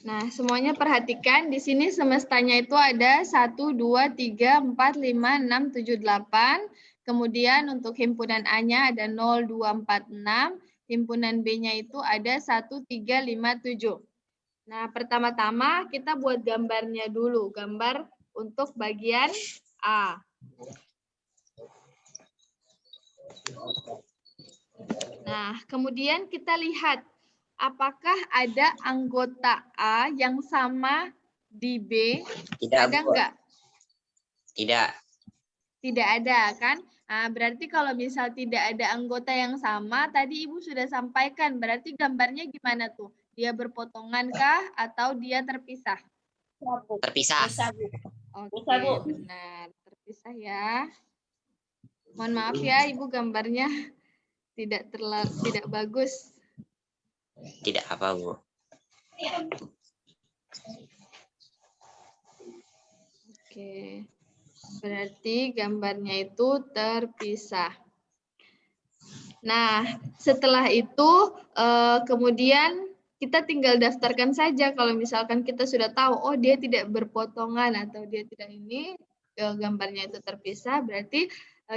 nah, semuanya perhatikan di sini semestanya itu ada 1 2 3 4 5 6 7 8. Kemudian untuk himpunan A-nya ada 0 2 4 6, himpunan B-nya itu ada 1 3 5 7. Nah, pertama-tama kita buat gambarnya dulu, gambar untuk bagian A. Nah, kemudian kita lihat apakah ada anggota A yang sama di B? Tidak, Ada Bu. enggak? Tidak. Tidak ada, kan? Nah, berarti kalau misal tidak ada anggota yang sama, tadi Ibu sudah sampaikan, berarti gambarnya gimana tuh? Dia berpotongan kah atau dia terpisah? Terpisah. Bisa, Bu. Oke, Bisa, Bu. benar. Terpisah ya. Mohon maaf ya, Ibu gambarnya tidak bagus. Tidak apa, Bu. Oke. Berarti gambarnya itu terpisah. Nah, setelah itu kemudian kita tinggal daftarkan saja kalau misalkan kita sudah tahu, oh dia tidak berpotongan atau dia tidak ini, gambarnya itu terpisah, berarti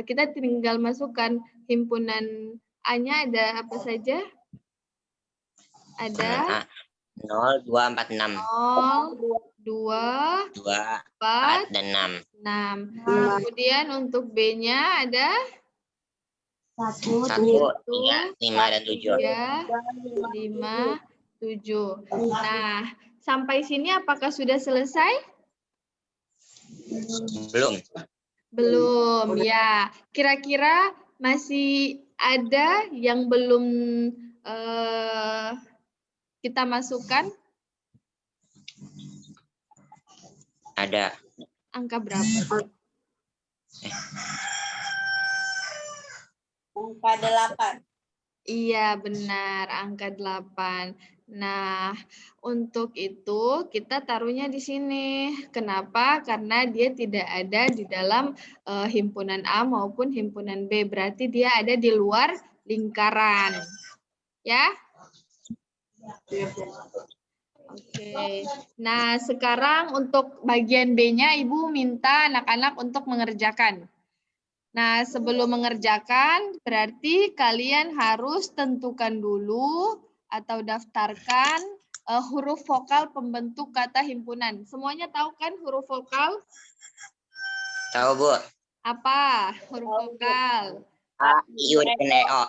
kita tinggal masukkan himpunan A-nya ada apa saja? Ada 0 2 4 6. 0, 2, 2, 4, 4 dan 6. 6. Kemudian untuk B-nya ada 1, 3, 5 dan 7. 3, 5, 7. Nah, sampai sini apakah sudah selesai? Belum. Belum, ya. Kira-kira masih ada yang belum kita masukkan? Ada. Angka berapa? Angka 8. Iya, benar. Angka 8. Nah, untuk itu kita taruhnya di sini. Kenapa? Karena dia tidak ada di dalam himpunan A maupun himpunan B. Berarti dia ada di luar lingkaran. Ya? Oke. Nah, sekarang untuk bagian B-nya Ibu minta anak-anak untuk mengerjakan. Nah, sebelum mengerjakan, berarti kalian harus tentukan dulu atau daftarkan huruf vokal pembentuk kata himpunan. Semuanya tahu kan huruf vokal? Tahu, Bu? Apa huruf vokal? A, I, U, dan E, O.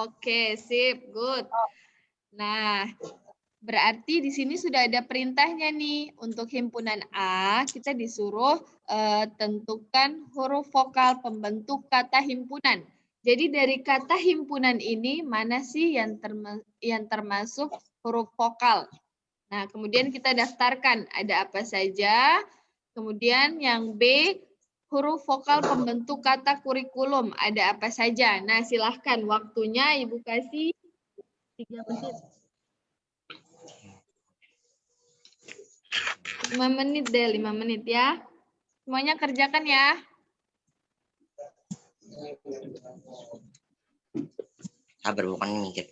Oke, sip, good. Nah, berarti di sini sudah ada perintahnya nih. Untuk himpunan A, kita disuruh tentukan huruf vokal pembentuk kata himpunan. Jadi dari kata himpunan ini, mana sih yang termasuk huruf vokal? Nah, kemudian kita daftarkan ada apa saja. Kemudian yang B, huruf vokal pembentuk kata kurikulum. Ada apa saja? Nah, silahkan waktunya Ibu kasih 3 menit. 5 menit deh, 5 menit ya. Semuanya kerjakan ya. Sabar, bukan mikir.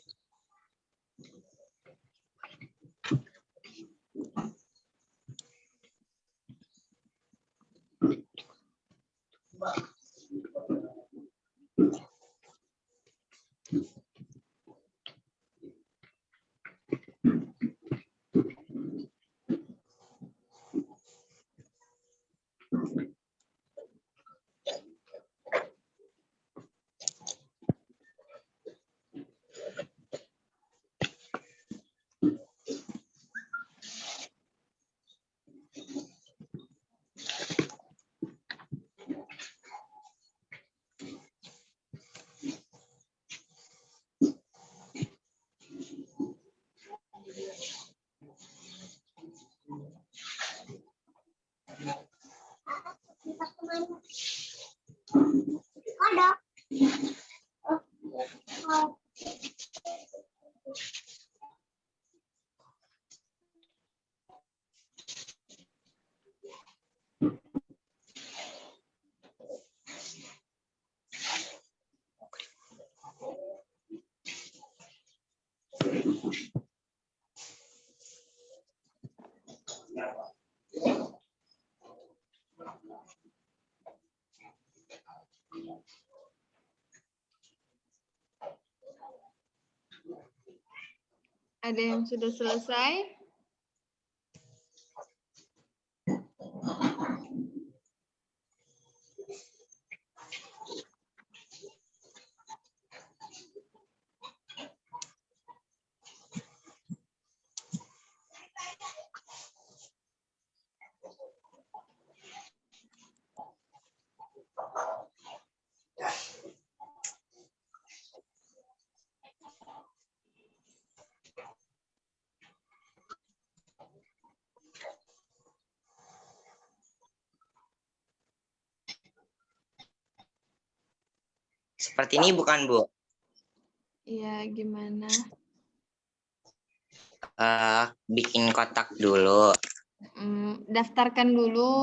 Ada yang sudah selesai? Seperti ini bukan, Bu? Iya, gimana? Bikin kotak dulu. Daftarkan dulu.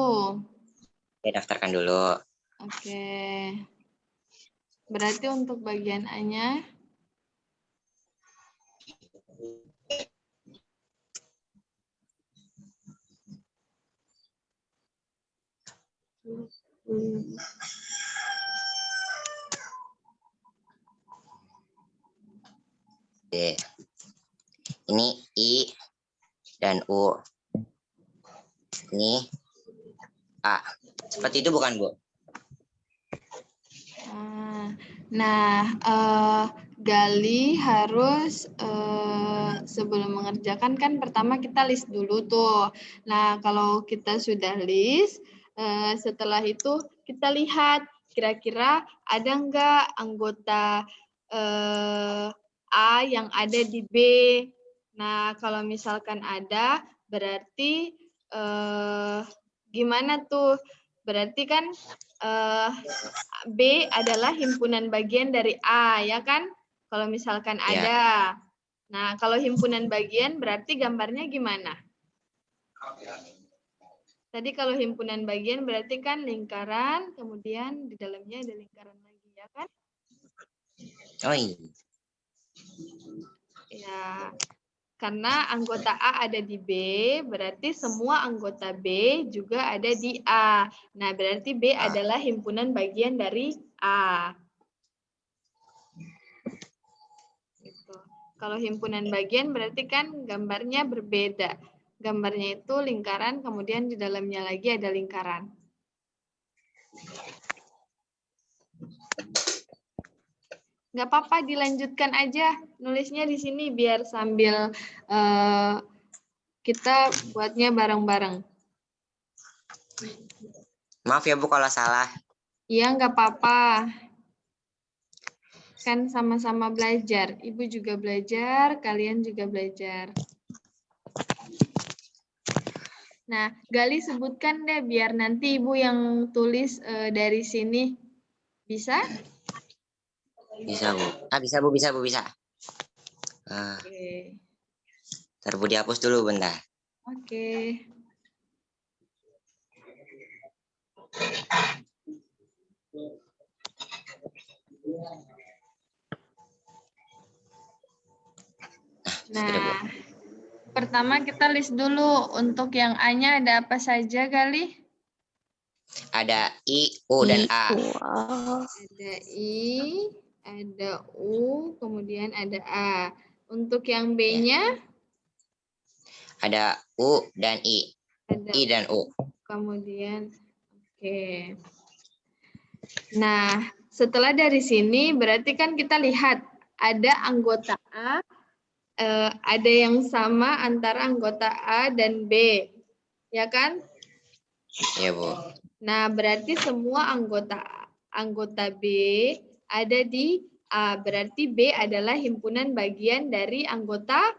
Oke, daftarkan dulu. Oke. Berarti untuk bagian A-nya Oke. Ini I dan U. Ini A. Seperti itu bukan, Bu? Nah, Gali harus sebelum mengerjakan kan pertama kita list dulu tuh. Nah, kalau kita sudah list, setelah itu kita lihat kira-kira ada nggak anggota A yang ada di B. Nah, kalau misalkan ada, berarti gimana tuh? Berarti kan B adalah himpunan bagian dari A, ya kan? Kalau misalkan Ya. ada. Nah, kalau himpunan bagian berarti gambarnya gimana? Tadi kalau himpunan bagian berarti kan lingkaran, kemudian di dalamnya ada lingkaran lagi, ya kan? Oh iya. Ya, karena anggota A ada di B, berarti semua anggota B juga ada di A. Nah, berarti B adalah himpunan bagian dari A. Gitu. Kalau himpunan bagian berarti kan gambarnya berbeda. Gambarnya itu lingkaran, kemudian di dalamnya lagi ada lingkaran. Nggak apa-apa, dilanjutkan aja nulisnya di sini biar sambil kita buatnya bareng-bareng. Maaf ya Bu kalau salah. Iya, nggak apa-apa. Kan sama-sama belajar. Ibu juga belajar, kalian juga belajar. Nah, Gali sebutkan deh biar nanti Ibu yang tulis dari sini. Bisa? Bisa Bu. Bisa Bu, bisa Bu, bisa. Oke. Ntar Bu dihapus dulu bentar. Oke. Nah, pertama kita list dulu. Untuk yang A-nya ada apa saja, Gali? Ada I, U, dan A. Ada I, ada U, kemudian ada A. Untuk yang B-nya? Ada U dan I. Ada I dan U. Kemudian, oke. Nah, setelah dari sini berarti kan kita lihat ada anggota A, ada yang sama antara anggota A dan B, ya kan? Iya Bu. Nah, berarti semua anggota B ada di A. Berarti B adalah himpunan bagian dari anggota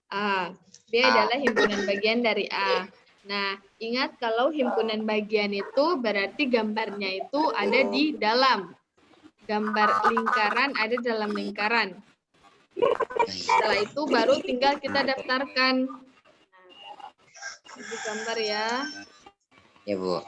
A. B adalah himpunan bagian dari A. Nah, ingat kalau himpunan bagian itu berarti gambarnya itu ada di dalam. Gambar lingkaran ada dalam lingkaran. Setelah itu baru tinggal kita daftarkan. Nah, Ibu gambar ya. Ya Bu.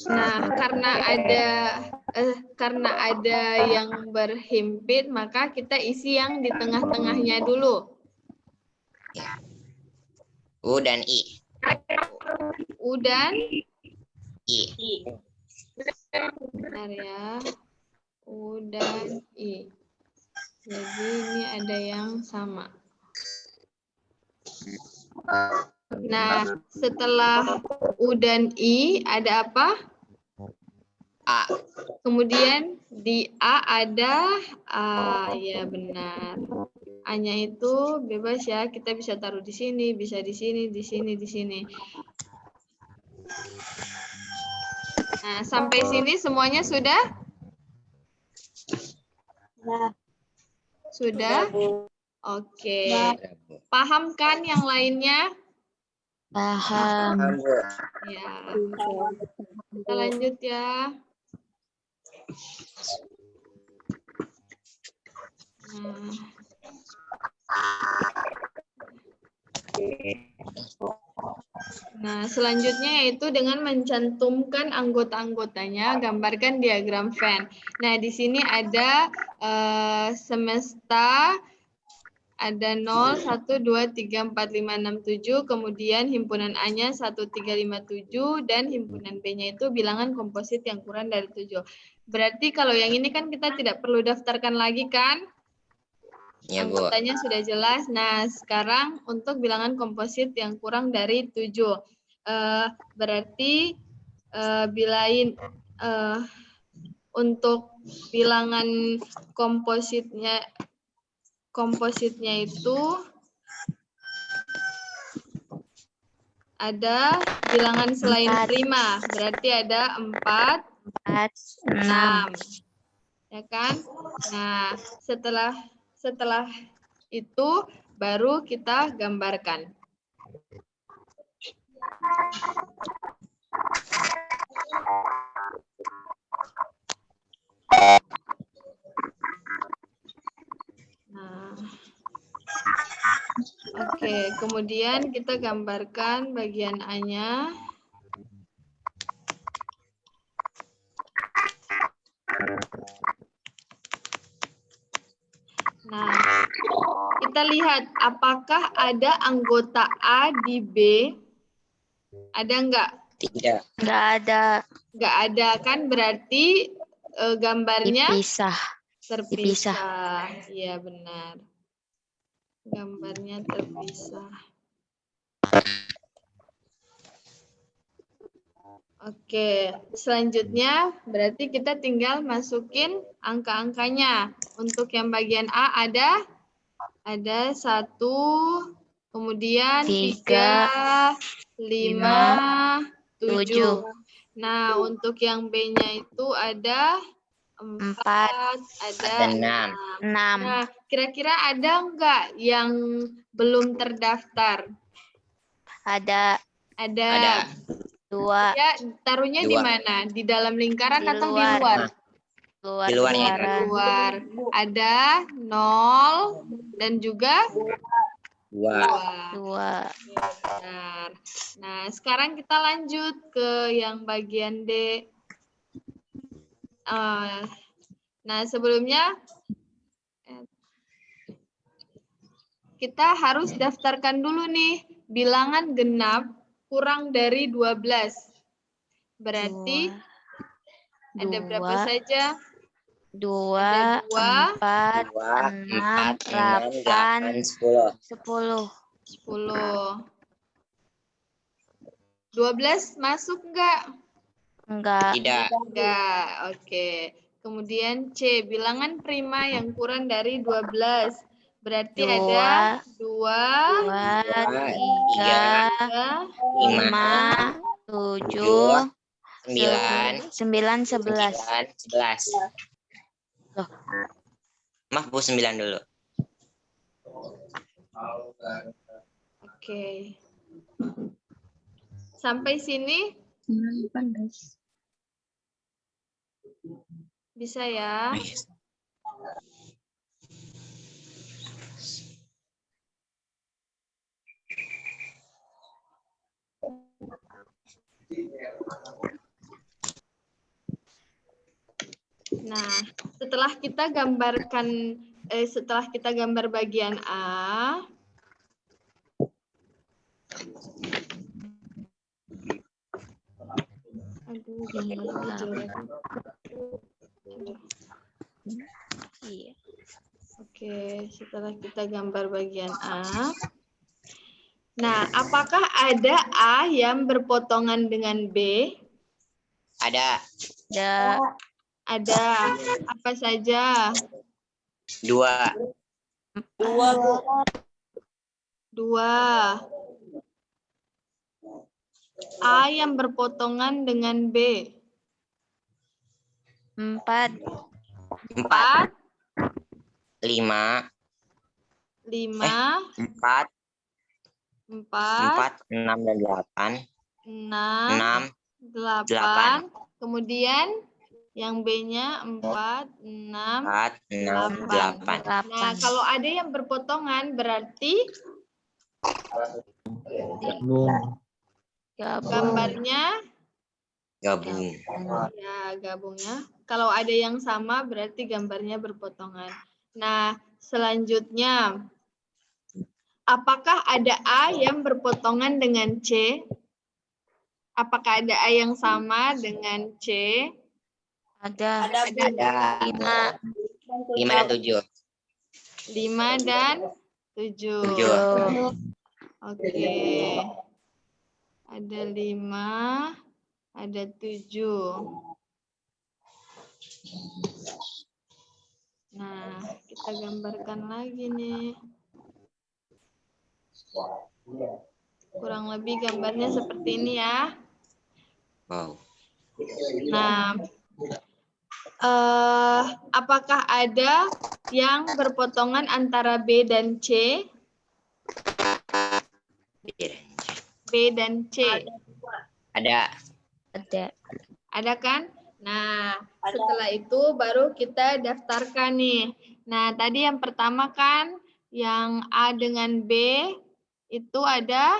Nah, karena ada yang berhimpit, maka kita isi yang di tengah-tengahnya dulu. U dan I. U dan I. bentar ya. U dan I. Jadi ini ada yang sama. Nah, setelah U dan I ada apa? A. Kemudian di A ada A, ya benar. A-nya itu bebas ya, kita bisa taruh di sini, bisa di sini, di sini, di sini. Nah, sampai sini semuanya sudah? Sudah? Oke. Paham kan yang lainnya? Paham. Ya. Kita lanjut ya. Nah, selanjutnya yaitu dengan mencantumkan anggota-anggotanya, gambarkan diagram Venn. Nah, di sini ada semesta, ada 0, 1, 2, 3, 4, 5, 6, 7, kemudian himpunan A-nya 1, 3, 5, 7, dan himpunan B-nya itu bilangan komposit yang kurang dari 7. Berarti kalau yang ini kan kita tidak perlu daftarkan lagi kan? Ya, Bu. Anggotanya sudah jelas. Nah, sekarang untuk bilangan komposit yang kurang dari 7. Berarti untuk bilangan kompositnya itu ada bilangan selain 4, prima. Berarti ada 4, 4, 6. 6. Ya kan? Nah, setelah itu baru kita gambarkan. Nah, oke, kemudian kita gambarkan bagian A-nya. Nah, kita lihat apakah ada anggota A di B? Ada enggak? Tidak. Nggak ada. Enggak ada kan, berarti gambarnya Dipisah. terpisah. Iya, benar. Gambarnya terpisah. Oke, selanjutnya berarti kita tinggal masukin angka-angkanya. Untuk yang bagian A ada 1, kemudian 3, 5, 7. Nah, untuk yang B-nya itu ada 4, ada 6. 6. Nah, kira-kira ada enggak yang belum terdaftar? Ada Ada. 2 Ya, taruhnya di 2. mana? Di dalam lingkaran Di atau di luar. luar? Luar. Di luarnya. Di luar. Ada 0 dan juga 2. 2. Benar. Nah, sekarang kita lanjut ke yang bagian D. Nah, sebelumnya kita harus daftarkan dulu nih bilangan genap kurang dari 12. Berarti ada berapa saja? 2, Ada 2, 4, 6, 8, 10. 10. 10. 12 masuk enggak? Enggak. Tidak. Enggak. Oke. Kemudian C, bilangan prima yang kurang dari 12. Berarti ada 2, 3, 5, 7, 9, 9, 11. 11. Loh. Maaf Bu, 9 dulu. Oke. Sampai sini 18. bisa ya? Nah, setelah kita gambar bagian A, Iya. Oke, setelah kita gambar bagian A. Nah, apakah ada A yang berpotongan dengan B? Ada. Ada. Apa saja? 2. 2. A yang berpotongan dengan B. 4. 4. 5. 5. 4. 4. 6 dan 8. 6. 8. Kemudian yang B-nya 4, 6, 8. Nah, kalau ada yang berpotongan berarti gambarnya Gabung. ya gabungnya. Kalau ada yang sama berarti gambarnya berpotongan. Nah, selanjutnya apakah ada A yang berpotongan dengan C? Apakah ada A yang sama dengan C? Ada. 5 dan 7. 5 dan 7. 7. Oke. Ada 5, ada 7. Nah, kita gambarkan lagi nih. Kurang lebih gambarnya seperti ini ya. Wow. Nah, apakah ada yang berpotongan antara B dan C? B dan C. Ada. Ada. Ada kan? Nah, Ada. setelah itu baru kita daftarkan nih. Nah, tadi yang pertama kan yang A dengan B itu ada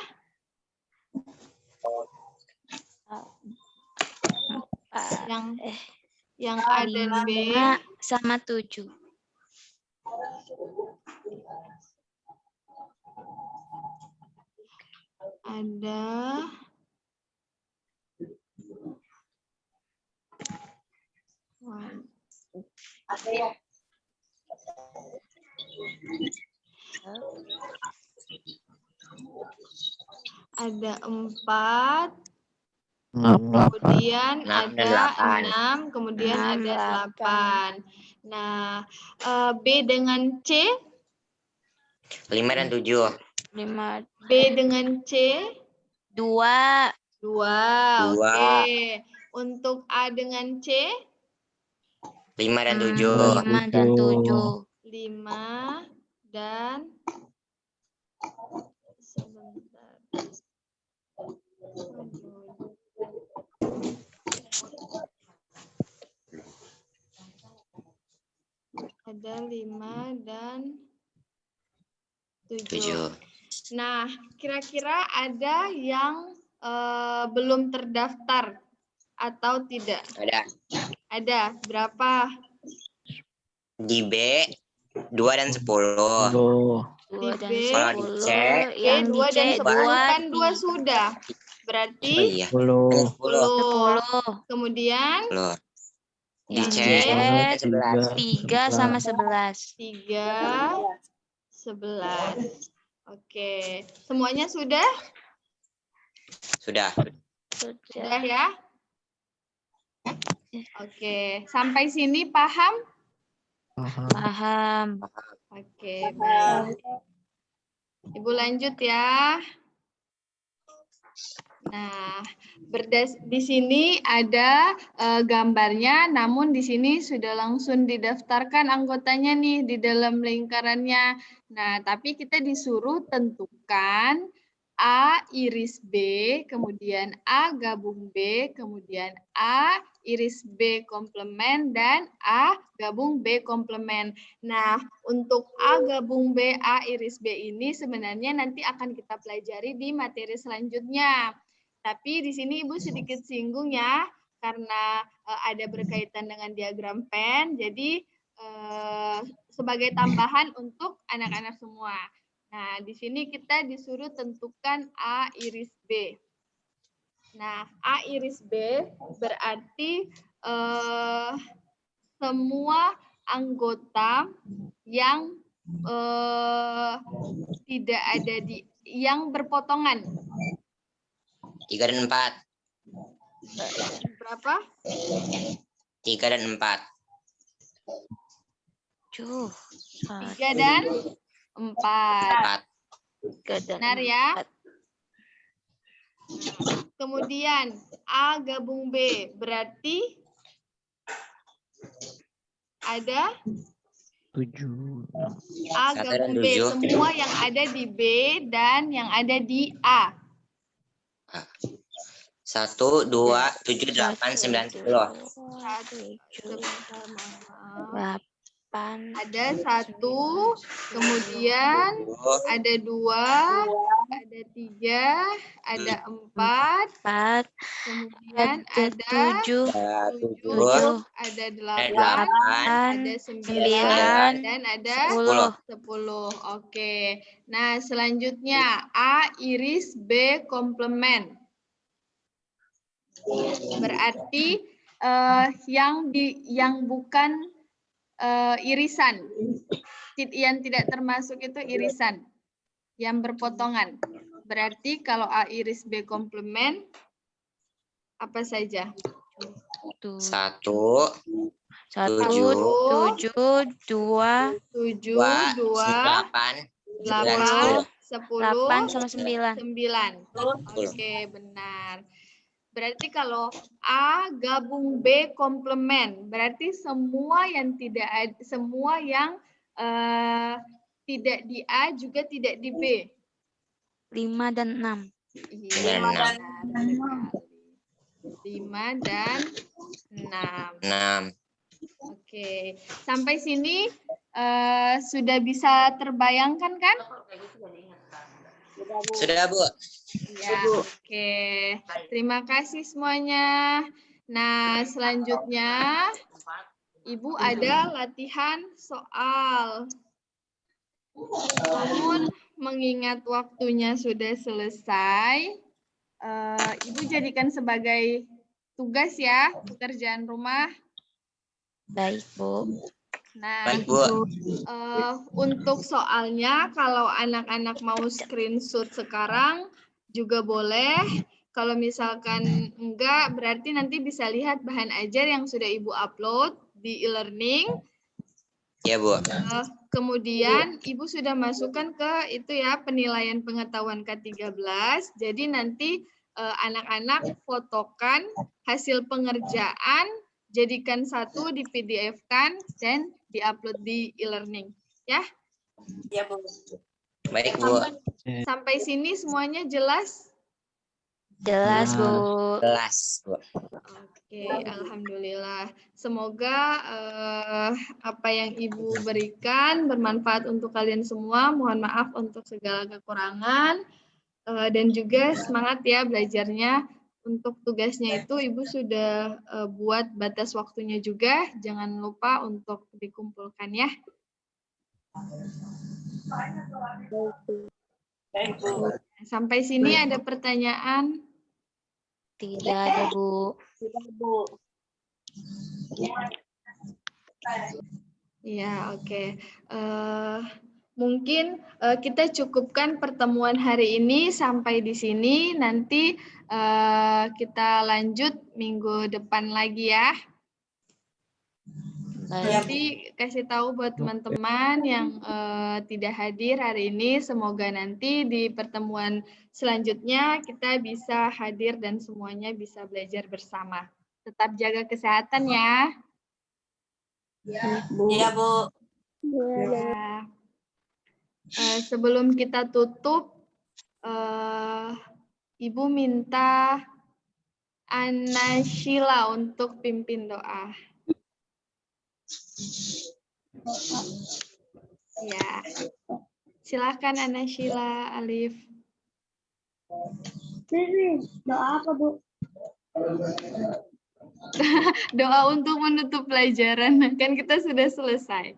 yang A dan B 5 sama 7. ada ada 4, kemudian 6 dan ada 8. 6, kemudian 6, ada 8. Nah, B dengan C, 5 dan 7. 5, B dengan C, 2, 2. Dua. Oke. Untuk A dengan C, 5 dan 7. 5 dan 7. 5 dan sebentar. Ada 5 dan 7. 7. Nah, kira-kira ada yang belum terdaftar atau tidak? Ada. Ada. Berapa? Di B 2 dan 10. 2 dan B, 10. Kalau di C, Yang di 2 C dan 10 kan 2 2. sudah. Oh Berarti iya. Hanya 10. 10. Kemudian 10. Di Yang C di C 11. 3 sama 11. 3, 11. Oke. Semuanya sudah? Sudah. Sudah ya? Oke. Sampai sini paham? Paham. Oke, baik. Ibu lanjut ya. Nah, di sini ada gambarnya, namun di sini sudah langsung didaftarkan anggotanya nih di dalam lingkarannya. Nah, tapi kita disuruh tentukan A iris B, kemudian A gabung B, kemudian A iris B komplement, dan A gabung B komplement. Nah, untuk A gabung B, A iris B ini sebenarnya nanti akan kita pelajari di materi selanjutnya. Tapi di sini Ibu sedikit singgung ya, karena ada berkaitan dengan diagram Venn, jadi sebagai tambahan untuk anak-anak semua. Nah, di sini kita disuruh tentukan A iris B. Nah, A iris B berarti semua anggota yang tidak ada yang berpotongan. 3 dan 4. Berapa? 3 dan 4. 3 dan 4. 4. Benar ya? Kemudian A gabung B berarti ada 7. A 1 dan gabung B. 7. Semua yang ada di B dan yang ada di A. 1, 2, 7, 8, 9, 10. Sebentar, maaf. 8. Ada 1, kemudian ada 2, ada 3, ada 4, 4. kemudian ada 7. 7, ada 8, ada 9, dan ada 10. Oke. Nah, selanjutnya A iris B komplement. Berarti yang bukan irisan. Yang tidak termasuk itu irisan. Yang berpotongan. Berarti kalau A iris B komplement apa saja? 1, 1, 7, 7, 2, 7, 2, 8, 8, 9, 10, 8 sama 9. 9. Oke, benar. Berarti kalau A gabung B komplement, berarti semua yang tidak di A juga tidak di B. 5 dan 6. Iya, Dan 5 dan 6. 6. Oke, sampai sini sudah bisa terbayangkan kan? Sudah, Bu. Ya, oke. Terima kasih semuanya. Nah, selanjutnya Ibu ada latihan soal. Namun mengingat waktunya sudah selesai, Ibu jadikan sebagai tugas ya, pekerjaan rumah. Baik, Bu. Nah, Baik, Bu. untuk soalnya kalau anak-anak mau screenshot sekarang juga boleh. Kalau misalkan enggak, berarti nanti bisa lihat bahan ajar yang sudah Ibu upload di e-learning. Ya, Bu. Kemudian Ibu sudah masukkan ke itu ya, penilaian pengetahuan K13. Jadi nanti anak-anak fotokan hasil pengerjaan, jadikan satu, di PDF-kan, dan di-upload di e-learning. Ya. Ya, Bu. Baik, Bu. Sampai sini semuanya jelas? Jelas, Bu. Jelas, Bu. Oke, alhamdulillah. Semoga apa yang Ibu berikan bermanfaat untuk kalian semua. Mohon maaf untuk segala kekurangan. Dan juga semangat ya belajarnya. Untuk tugasnya itu Ibu sudah buat batas waktunya juga. Jangan lupa untuk dikumpulkan ya. Baik, Bu. Sampai sini ada pertanyaan? Tidak ada, Bu. Sudah, Bu. Ya, oke. Mungkin kita cukupkan pertemuan hari ini sampai di sini. Nanti kita lanjut minggu depan lagi ya. Baik. Nanti kasih tahu buat teman-teman yang tidak hadir hari ini. Semoga nanti di pertemuan selanjutnya kita bisa hadir dan semuanya bisa belajar bersama. Tetap jaga kesehatan ya. Iya, Bu. Ya. Sebelum kita tutup, Ibu minta Ana Sheila untuk pimpin doa. Ya, silakan Ana Sheila, Alif. Doa apa, Bu? Doa untuk menutup pelajaran, kan kita sudah selesai.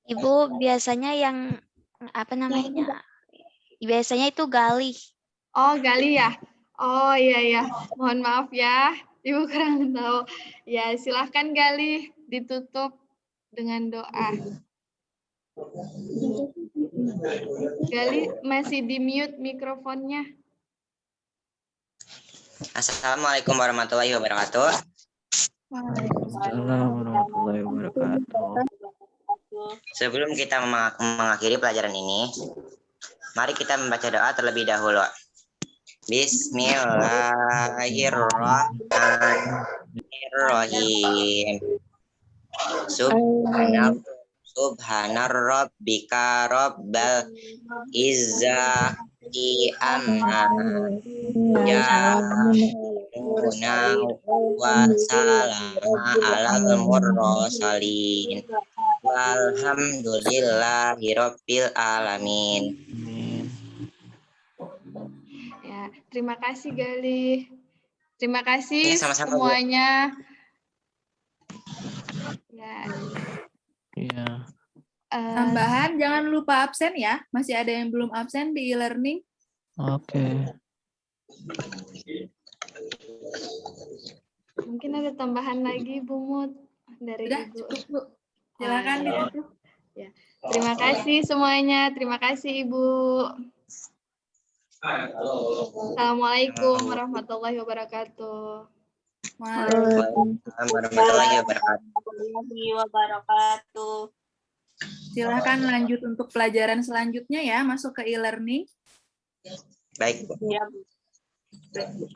Ibu biasanya yang apa namanya? Biasanya itu gali. Oh, Gali ya? Oh, iya ya. Mohon maaf ya, Ibu kurang tahu. Ya, silahkan Gali ditutup dengan doa. Gali masih di mute mikrofonnya. Assalamualaikum warahmatullahi wabarakatuh. Waalaikumsalam warahmatullahi wabarakatuh. Sebelum kita mengakhiri pelajaran ini, mari kita membaca doa terlebih dahulu. Bismillahirrahmanirrahim. Subhana rabbika rabbal izzati amma yasifuna wa salama alal mursalin walhamdulillahi rabbil alamin. Ya, terima kasih Gali. Terima kasih Ya, sama-sama, Bu. semuanya. Ya. Iya. Tambahan, jangan lupa absen ya. Masih ada yang belum absen di e-learning. Oke. Mungkin ada tambahan lagi, Bu Mut, dari Sudah, Ibu. cukup, Bu. Silakan ditutup. Ya. Terima kasih semuanya. Terima kasih, Ibu. Assalamualaikum warahmatullahi wabarakatuh. Waalaikumsalam warahmatullahi wabarakatuh. Warahmatullahi wabarakatuh. Silahkan lanjut untuk pelajaran selanjutnya ya, masuk ke e-learning. Baik, Bu. Ya, Bu.